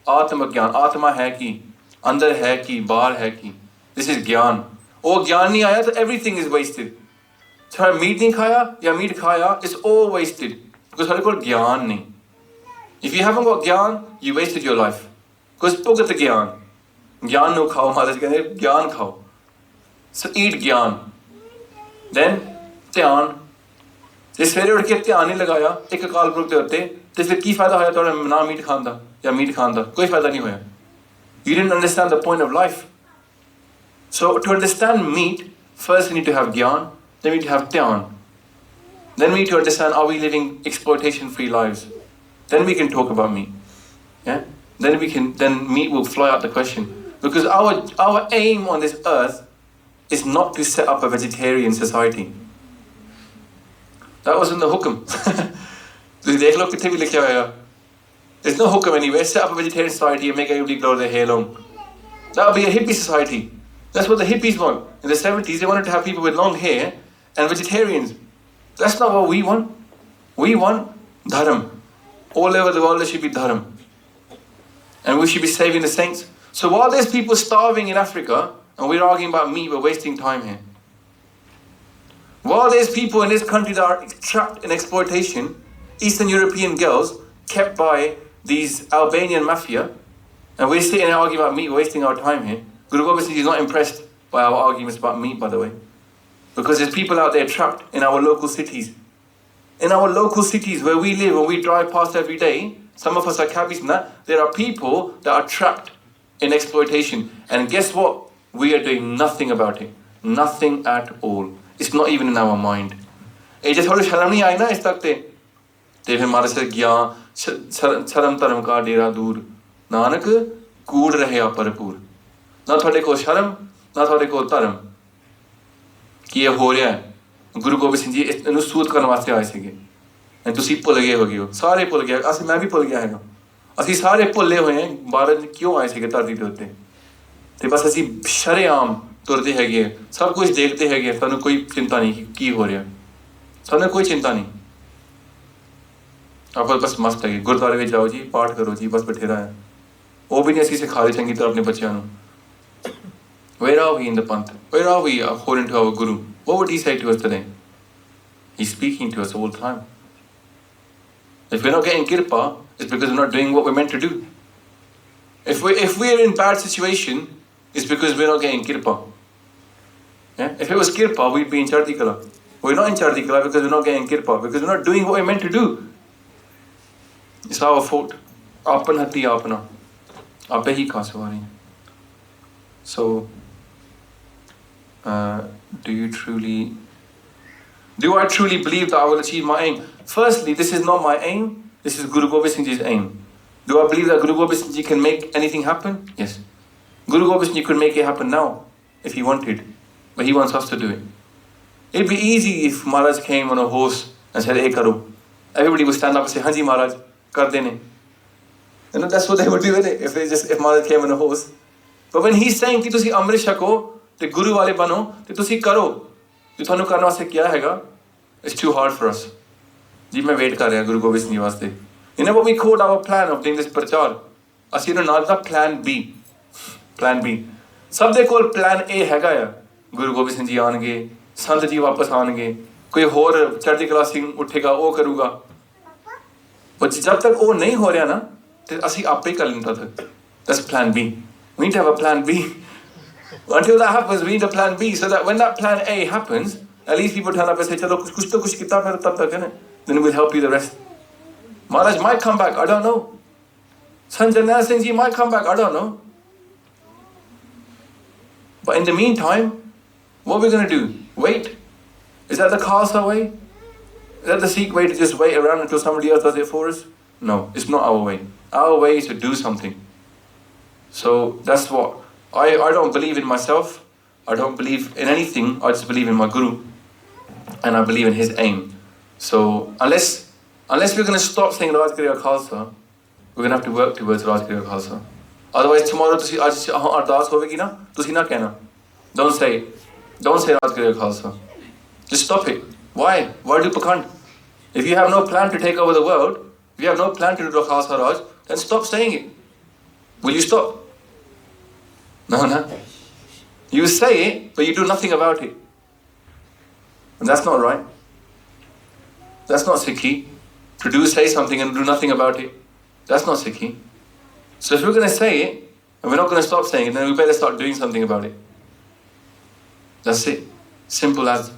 ਆਤਮਕ ਗਿਆਨ, ਆਤਮਾ ਹੈ ਕੀ, ਅੰਦਰ ਹੈ ਕੀ, ਬਾਹਰ ਹੈ ਕੀ। This is ਗਿਆਨ। वो ज्ञान नहीं आया तो everything is wasted. चाहे मीट नहीं खाया या मीट खाया, it's all wasted. Because सारे को ज्ञान नहीं. If you haven't got ज्ञान, you wasted your life. Because भुगत ज्ञान. ज्ञान नो खाओ, महाराज कहते हैं ज्ञान खाओ. So eat ज्ञान. Then ध्यान. जिस सवेरे उठ के ध्यान नहीं लगाया एक अकाल पुरख के होते तो फिर की फायदा होया थोड़ा ना मीट खांदा या मीट खांदा कोई फायदा नहीं होया. You didn't understand the point of life. So to understand meat, first we need to have gyan, then we need to have dhyan. Then we need to understand, are we living exploitation-free lives? Then we can talk about meat. Yeah? Then meat will fly out the question. Because our aim on this earth is not to set up a vegetarian society. That wasn't the hukum. There's no hukum anywhere. Set up a vegetarian society and make everybody grow their hair long. That would be a hippie society. That's what the hippies want. In the 70s, they wanted to have people with long hair and vegetarians. That's not what we want. We want dharam. All over the world, there should be dharam. And we should be saving the saints. So while there's people starving in Africa, and we're arguing about meat, we're wasting time here. While there's people in this country that are trapped in exploitation, Eastern European girls kept by these Albanian mafia, and we're sitting and arguing about meat, wasting our time here. Guru Gobind Singh is not impressed by our arguments about meat, by the way. Because there's people out there trapped in our local cities. In our local cities where we live and we drive past every day, some of us are cabbies and that, there are people that are trapped in exploitation. And guess what? We are doing nothing about it. Nothing at all. It's not even in our mind. It just थोड़ी शर्म नहीं आई ना इस तक ते फिर हमारे से गया शर्म धर्म का डेरा दूर नानक कूड़ रहे आप भरपूर ना थोड़े को शर्म ना थोड़े को धर्म कि ये हो रहा है गुरु गोबिंद सिंह जी इन्हें सूद करने वास्ते आए थे तुसी भुल गए हो सारे भुल गए असि मैं भी भुल गया है असि सारे भुले हुए हैं भारत क्यों आए थे धरती के उत्ते ते बस असि शरेआम तुरते हैगे सब कुछ देखते हैगे सानू कोई चिंता नहीं की हो रहा सानू कोई चिंता नहीं आप बस मस्त है गुरुद्वारे में जाओ जी पाठ करो जी बस बैठे रहा है वो भी नहीं असी सिखा रहे चंगी तरह अपने बच्चों को Where are we in the Panth? Where are we according to our Guru? What would he say to us today? He's speaking to us all the time. If we're not getting kirpa, it's because we're not doing what we're meant to do. If we're in bad situation, it's because we're not getting kirpa. Yeah? If it was kirpa, we'd be in Chardi Kala. We're not in Chardi Kala because we're not getting kirpa, because we're not doing what we're meant to do. It's our fault. Apan hati apna. Ape hi kaswari. So, do I truly believe that I will achieve my aim? Firstly, this is not my aim. This is Guru Gobind Singh Ji's aim. Do I believe that Guru Gobind Singh Ji can make anything happen? Yes. Guru Gobind Singh Ji could make it happen now, if he wanted. But he wants us to do it. It'd be easy if Maharaj came on a horse and said, "Hey, karo." Everybody would stand up and say, "Hanji Maharaj, kar dene." You know, that's what they would do with it, if Maharaj came on a horse. But when he's saying कि तुसी अमृत छको ते गुरु वाले बनो ते तुसी करो जो थानू करने वास्ते क्या हैगा it's too hard for us जी मैं वेट कर रहा गुरु गोबिंद सिंह जी वास्ते you know what we called our plan of doing this प्रचार ਅਸੀਂ ਇਹਨੂੰ ਨਾਲ ਦਾ plan B ਸਭ ਦੇ ਕੋਲ plan A हैगा या गुरु गोबिंद सिंह जी आएंगे संत जी वापस आएंगे कोई होर चढ़ती कला सिंह उठेगा वो करूगा पर जब तक वो नहीं हो रहा ना तो ਅਸੀਂ आपे ही कर लेंगे तब that's plan B. We need to have a plan B. Until that happens, we need a plan B, so that when that plan A happens, at least people turn up and say, "Chalo, kuch to kuch kita fir tab tak hai na." Then we'll help you the rest. Maharaj might come back, I don't know. Sant Jagraj Singh Ji might come back, I don't know. But in the meantime, what are we going to do? Wait? Is that the Khalsa way? Is that the Sikh way to just wait around until somebody else does it for us? No, it's not our way. Our way is to do something. So that's what I don't believe in myself. I don't believe in anything. I just believe in my Guru, and I believe in his aim. So unless we're going to stop saying Raj Kriya Khalsa, we're going to have to work towards Raj Kriya Khalsa. Otherwise, tomorrow तुसी आज अरदास होगी ना तुसी ना कहना. Don't say Raj Kriya Khalsa. Just stop it. Why do pakhand? If you have no plan to take over the world, if you have no plan to do Khalsa Raj, then stop saying it. Will you stop? No. You say it, but you do nothing about it. And that's not right. That's not Sikhi. To say something and do nothing about it. That's not Sikhi. So if we're going to say it, and we're not going to stop saying it, then we better start doing something about it. That's it. Simple as.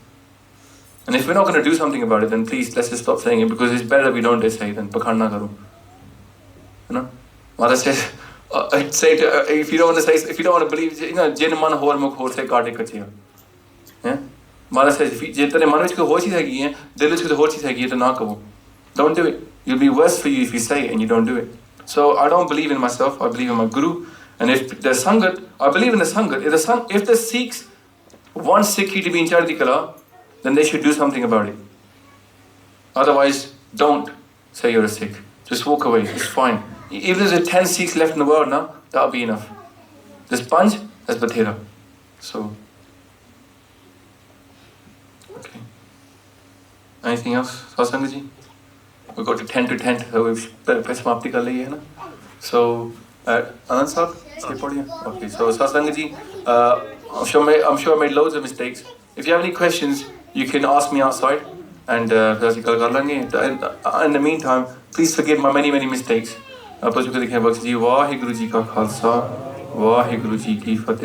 And if we're not going to do something about it, then please, let's just stop saying it, because it's better we don't say it than pakhand na karo. You know? Mother says, say it, if you don't want to say, if you don't want to believe, you know, jin man hor mukh hor se kaate kachiya. Yeah? Mother says, if je tere man vich koi hor cheez hegi hai, dil vich koi hor cheez hegi hai, to na kaho. Don't do it. It'll be worse for you if you say it and you don't do it. So I don't believe in myself, I believe in my Guru. And if there's Sangat, I believe in the Sangat. If the Sikhs want Sikhi to be in Chardi Kala, then they should do something about it. Otherwise, don't say you're a Sikh. Just walk away, it's fine. If there's 10 Sikhs left in the world now, that'll be enough. There's Panj, there's Bathera. So, okay. Anything else, Sasangaji? We got to 10 to 10, so we've समाप्ति कर ली है ना. So, Anand Sahib, okay. So Sasangaji, I'm sure I made loads of mistakes. If you have any questions, you can ask me outside, and in the meantime, please forgive my many mistakes. Waheguru Ji Ka Khalsa, Waheguru Ji Ki Fateh.